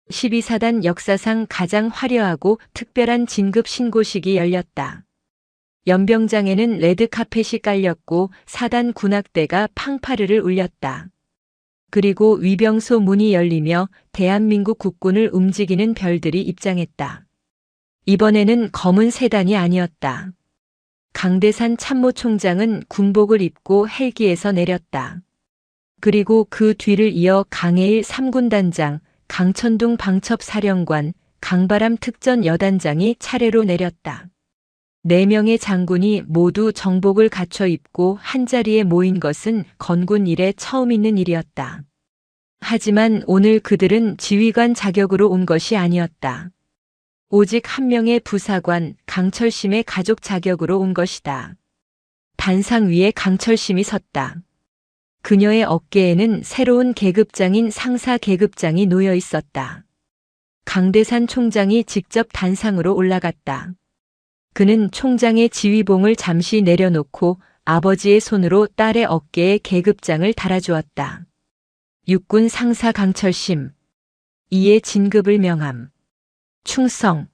12사단 역사상 가장 화려하고 특별한 진급 신고식이 열렸다. 연병장에는 레드카펫이 깔렸고 사단 군악대가 팡파르를 울렸다. 그리고 위병소 문이 열리며 대한민국 국군을 움직이는 별들이 입장했다. 이번에는 검은 세단이 아니었다. 강대산 참모총장은 군복을 입고 헬기에서 내렸다. 그리고 그 뒤를 이어 강해일 3군단장, 강천둥 방첩사령관, 강바람 특전 여단장이 차례로 내렸다. 4명의 장군이 모두 정복을 갖춰 입고 한자리에 모인 것은 건군 이래 처음 있는 일이었다. 하지만 오늘 그들은 지휘관 자격으로 온 것이 아니었다. 오직 한 명의 부사관 강철심의 가족 자격으로 온 것이다. 단상 위에 강철심이 섰다. 그녀의 어깨에는 새로운 계급장인 상사 계급장이 놓여 있었다. 강대산 총장이 직접 단상으로 올라갔다. 그는 총장의 지휘봉을 잠시 내려놓고 아버지의 손으로 딸의 어깨에 계급장을 달아주었다. 육군 상사 강철심. 이에 진급을 명함. 충성.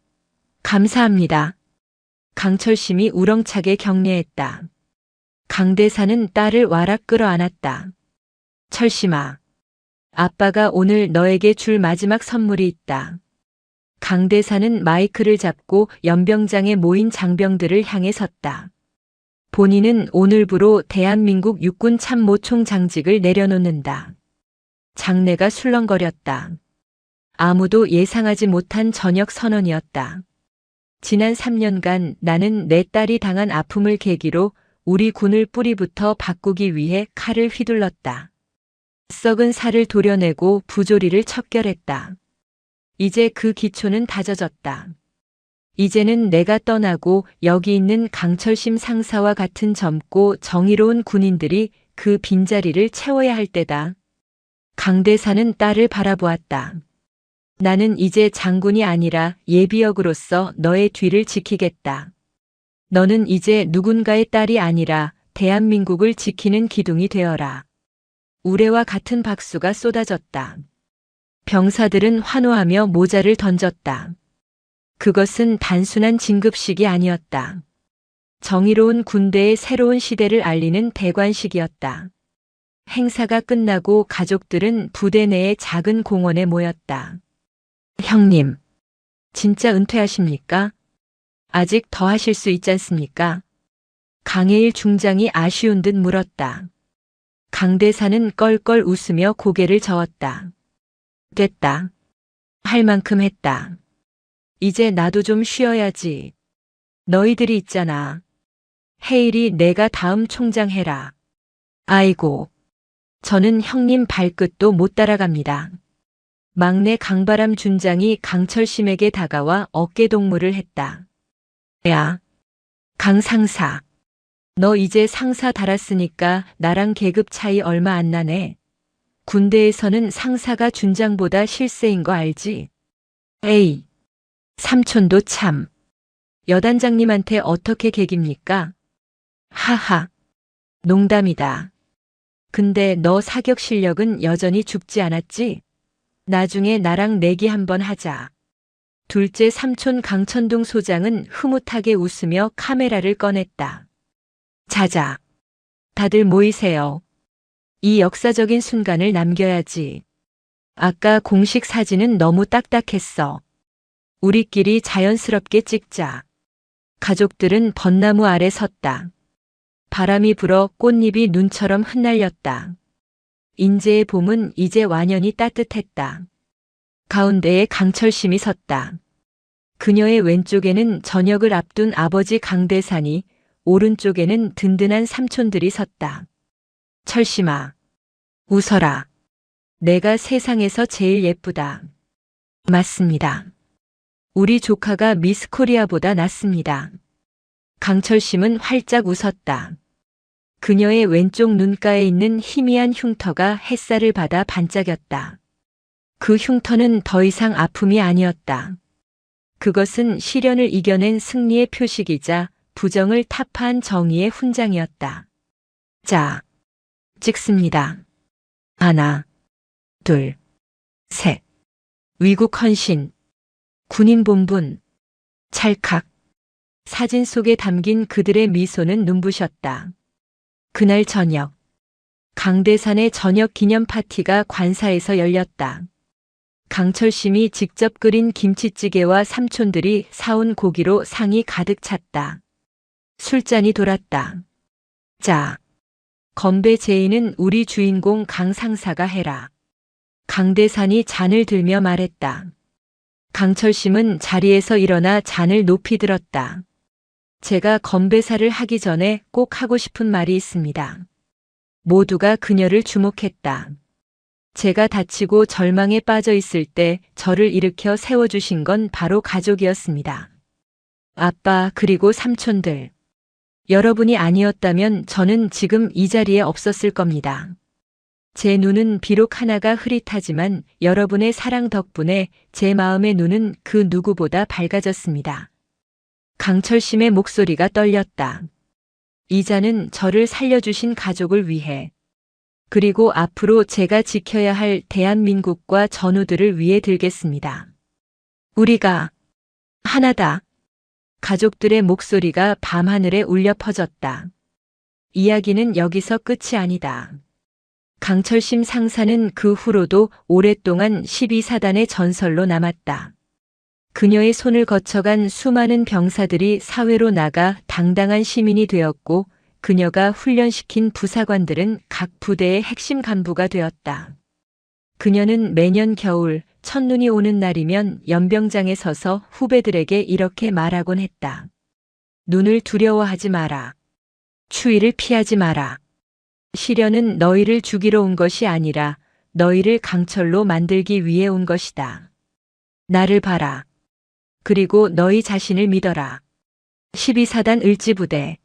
감사합니다. 강철심이 우렁차게 격려했다. 강대산은 딸을 와락 끌어안았다. 철심아. 아빠가 오늘 너에게 줄 마지막 선물이 있다. 강대산은 마이크를 잡고 연병장에 모인 장병들을 향해 섰다. 본인은 오늘부로 대한민국 육군 참모총장직을 내려놓는다. 장내가 술렁거렸다. 아무도 예상하지 못한 저녁 선언이었다. 지난 3년간 나는 내 딸이 당한 아픔을 계기로 우리 군을 뿌리부터 바꾸기 위해 칼을 휘둘렀다. 썩은 살을 도려내고 부조리를 척결했다. 이제 그 기초는 다져졌다. 이제는 내가 떠나고 여기 있는 강철심 상사와 같은 젊고 정의로운 군인들이 그 빈자리를 채워야 할 때다. 강대산은 딸을 바라보았다. 나는 이제 장군이 아니라 예비역으로서 너의 뒤를 지키겠다. 너는 이제 누군가의 딸이 아니라 대한민국을 지키는 기둥이 되어라. 우레와 같은 박수가 쏟아졌다. 병사들은 환호하며 모자를 던졌다. 그것은 단순한 진급식이 아니었다. 정의로운 군대의 새로운 시대를 알리는 대관식이었다. 행사가 끝나고 가족들은 부대 내의 작은 공원에 모였다. 형님, 진짜 은퇴하십니까? 아직 더 하실 수 있지 않습니까? 강해일 중장이 아쉬운 듯 물었다. 강대사는 껄껄 웃으며 고개를 저었다. 됐다. 할 만큼 했다. 이제 나도 좀 쉬어야지. 너희들이 있잖아. 해일이 내가 다음 총장 해라. 아이고. 저는 형님 발끝도 못 따라갑니다. 막내 강바람 준장이 강철심에게 다가와 어깨동무를 했다. 야, 강 상사. 너 이제 상사 달았으니까 나랑 계급 차이 얼마 안 나네. 군대에서는 상사가 준장보다 실세인 거 알지? 에이, 삼촌도 참. 여단장님한테 어떻게 계깁니까? 하하, 농담이다. 근데 너 사격 실력은 여전히 죽지 않았지? 나중에 나랑 내기 한번 하자. 둘째 삼촌 강천둥 소장은 흐뭇하게 웃으며 카메라를 꺼냈다. 자자. 다들 모이세요. 이 역사적인 순간을 남겨야지. 아까 공식 사진은 너무 딱딱했어. 우리끼리 자연스럽게 찍자. 가족들은 벚나무 아래 섰다. 바람이 불어 꽃잎이 눈처럼 흩날렸다. 인제의 봄은 이제 완연히 따뜻했다. 가운데에 강철심이 섰다. 그녀의 왼쪽에는 저녁을 앞둔 아버지 강대산이, 오른쪽에는 든든한 삼촌들이 섰다. 철심아, 웃어라. 내가 세상에서 제일 예쁘다. 맞습니다. 우리 조카가 미스 코리아보다 낫습니다. 강철심은 활짝 웃었다. 그녀의 왼쪽 눈가에 있는 희미한 흉터가 햇살을 받아 반짝였다. 그 흉터는 더 이상 아픔이 아니었다. 그것은 시련을 이겨낸 승리의 표식이자 부정을 타파한 정의의 훈장이었다. 자, 찍습니다. 하나, 둘, 셋. 위국 헌신, 군인 본분, 찰칵. 사진 속에 담긴 그들의 미소는 눈부셨다. 그날 저녁, 강대산의 저녁 기념 파티가 관사에서 열렸다. 강철심이 직접 끓인 김치찌개와 삼촌들이 사온 고기로 상이 가득 찼다. 술잔이 돌았다. 자, 건배 제의는 우리 주인공 강 상사가 해라. 강대산이 잔을 들며 말했다. 강철심은 자리에서 일어나 잔을 높이 들었다. 제가 건배사를 하기 전에 꼭 하고 싶은 말이 있습니다. 모두가 그녀를 주목했다. 제가 다치고 절망에 빠져 있을 때 저를 일으켜 세워주신 건 바로 가족이었습니다. 아빠 그리고 삼촌들. 여러분이 아니었다면 저는 지금 이 자리에 없었을 겁니다. 제 눈은 비록 하나가 흐릿하지만 여러분의 사랑 덕분에 제 마음의 눈은 그 누구보다 밝아졌습니다. 강철심의 목소리가 떨렸다. 이 잔은 저를 살려주신 가족을 위해, 그리고 앞으로 제가 지켜야 할 대한민국과 전우들을 위해 들겠습니다. 우리가 하나다. 가족들의 목소리가 밤하늘에 울려 퍼졌다. 이야기는 여기서 끝이 아니다. 강철심 상사는 그 후로도 오랫동안 12사단의 전설로 남았다. 그녀의 손을 거쳐간 수많은 병사들이 사회로 나가 당당한 시민이 되었고 그녀가 훈련시킨 부사관들은 각 부대의 핵심 간부가 되었다. 그녀는 매년 겨울 첫눈이 오는 날이면 연병장에 서서 후배들에게 이렇게 말하곤 했다. 눈을 두려워하지 마라. 추위를 피하지 마라. 시련은 너희를 죽이러 온 것이 아니라 너희를 강철로 만들기 위해 온 것이다. 나를 봐라. 그리고 너희 자신을 믿어라. 12사단 을지부대.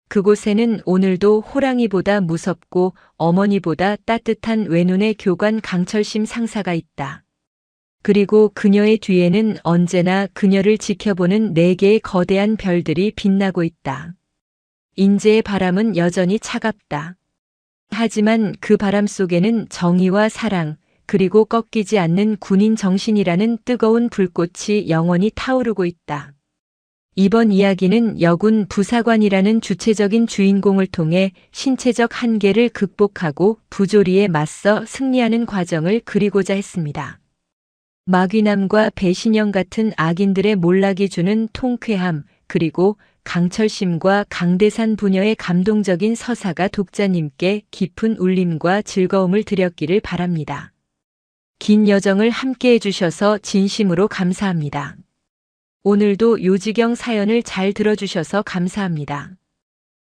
그곳에는 오늘도 호랑이보다 무섭고 어머니보다 따뜻한 외눈의 교관 강철심 상사가 있다. 그리고 그녀의 뒤에는 언제나 그녀를 지켜보는 4개의 거대한 별들이 빛나고 있다. 인제의 바람은 여전히 차갑다. 하지만 그 바람 속에는 정의와 사랑, 그리고 꺾이지 않는 군인 정신이라는 뜨거운 불꽃이 영원히 타오르고 있다. 이번 이야기는 여군 부사관이라는 주체적인 주인공을 통해 신체적 한계를 극복하고 부조리에 맞서 승리하는 과정을 그리고자 했습니다. 마귀남과 배신영 같은 악인들의 몰락이 주는 통쾌함, 그리고 강철심과 강대산 부녀의 감동적인 서사가 독자님께 깊은 울림과 즐거움을 드렸기를 바랍니다. 긴 여정을 함께 해주셔서 진심으로 감사합니다. 오늘도 요지경 사연을 잘 들어주셔서 감사합니다.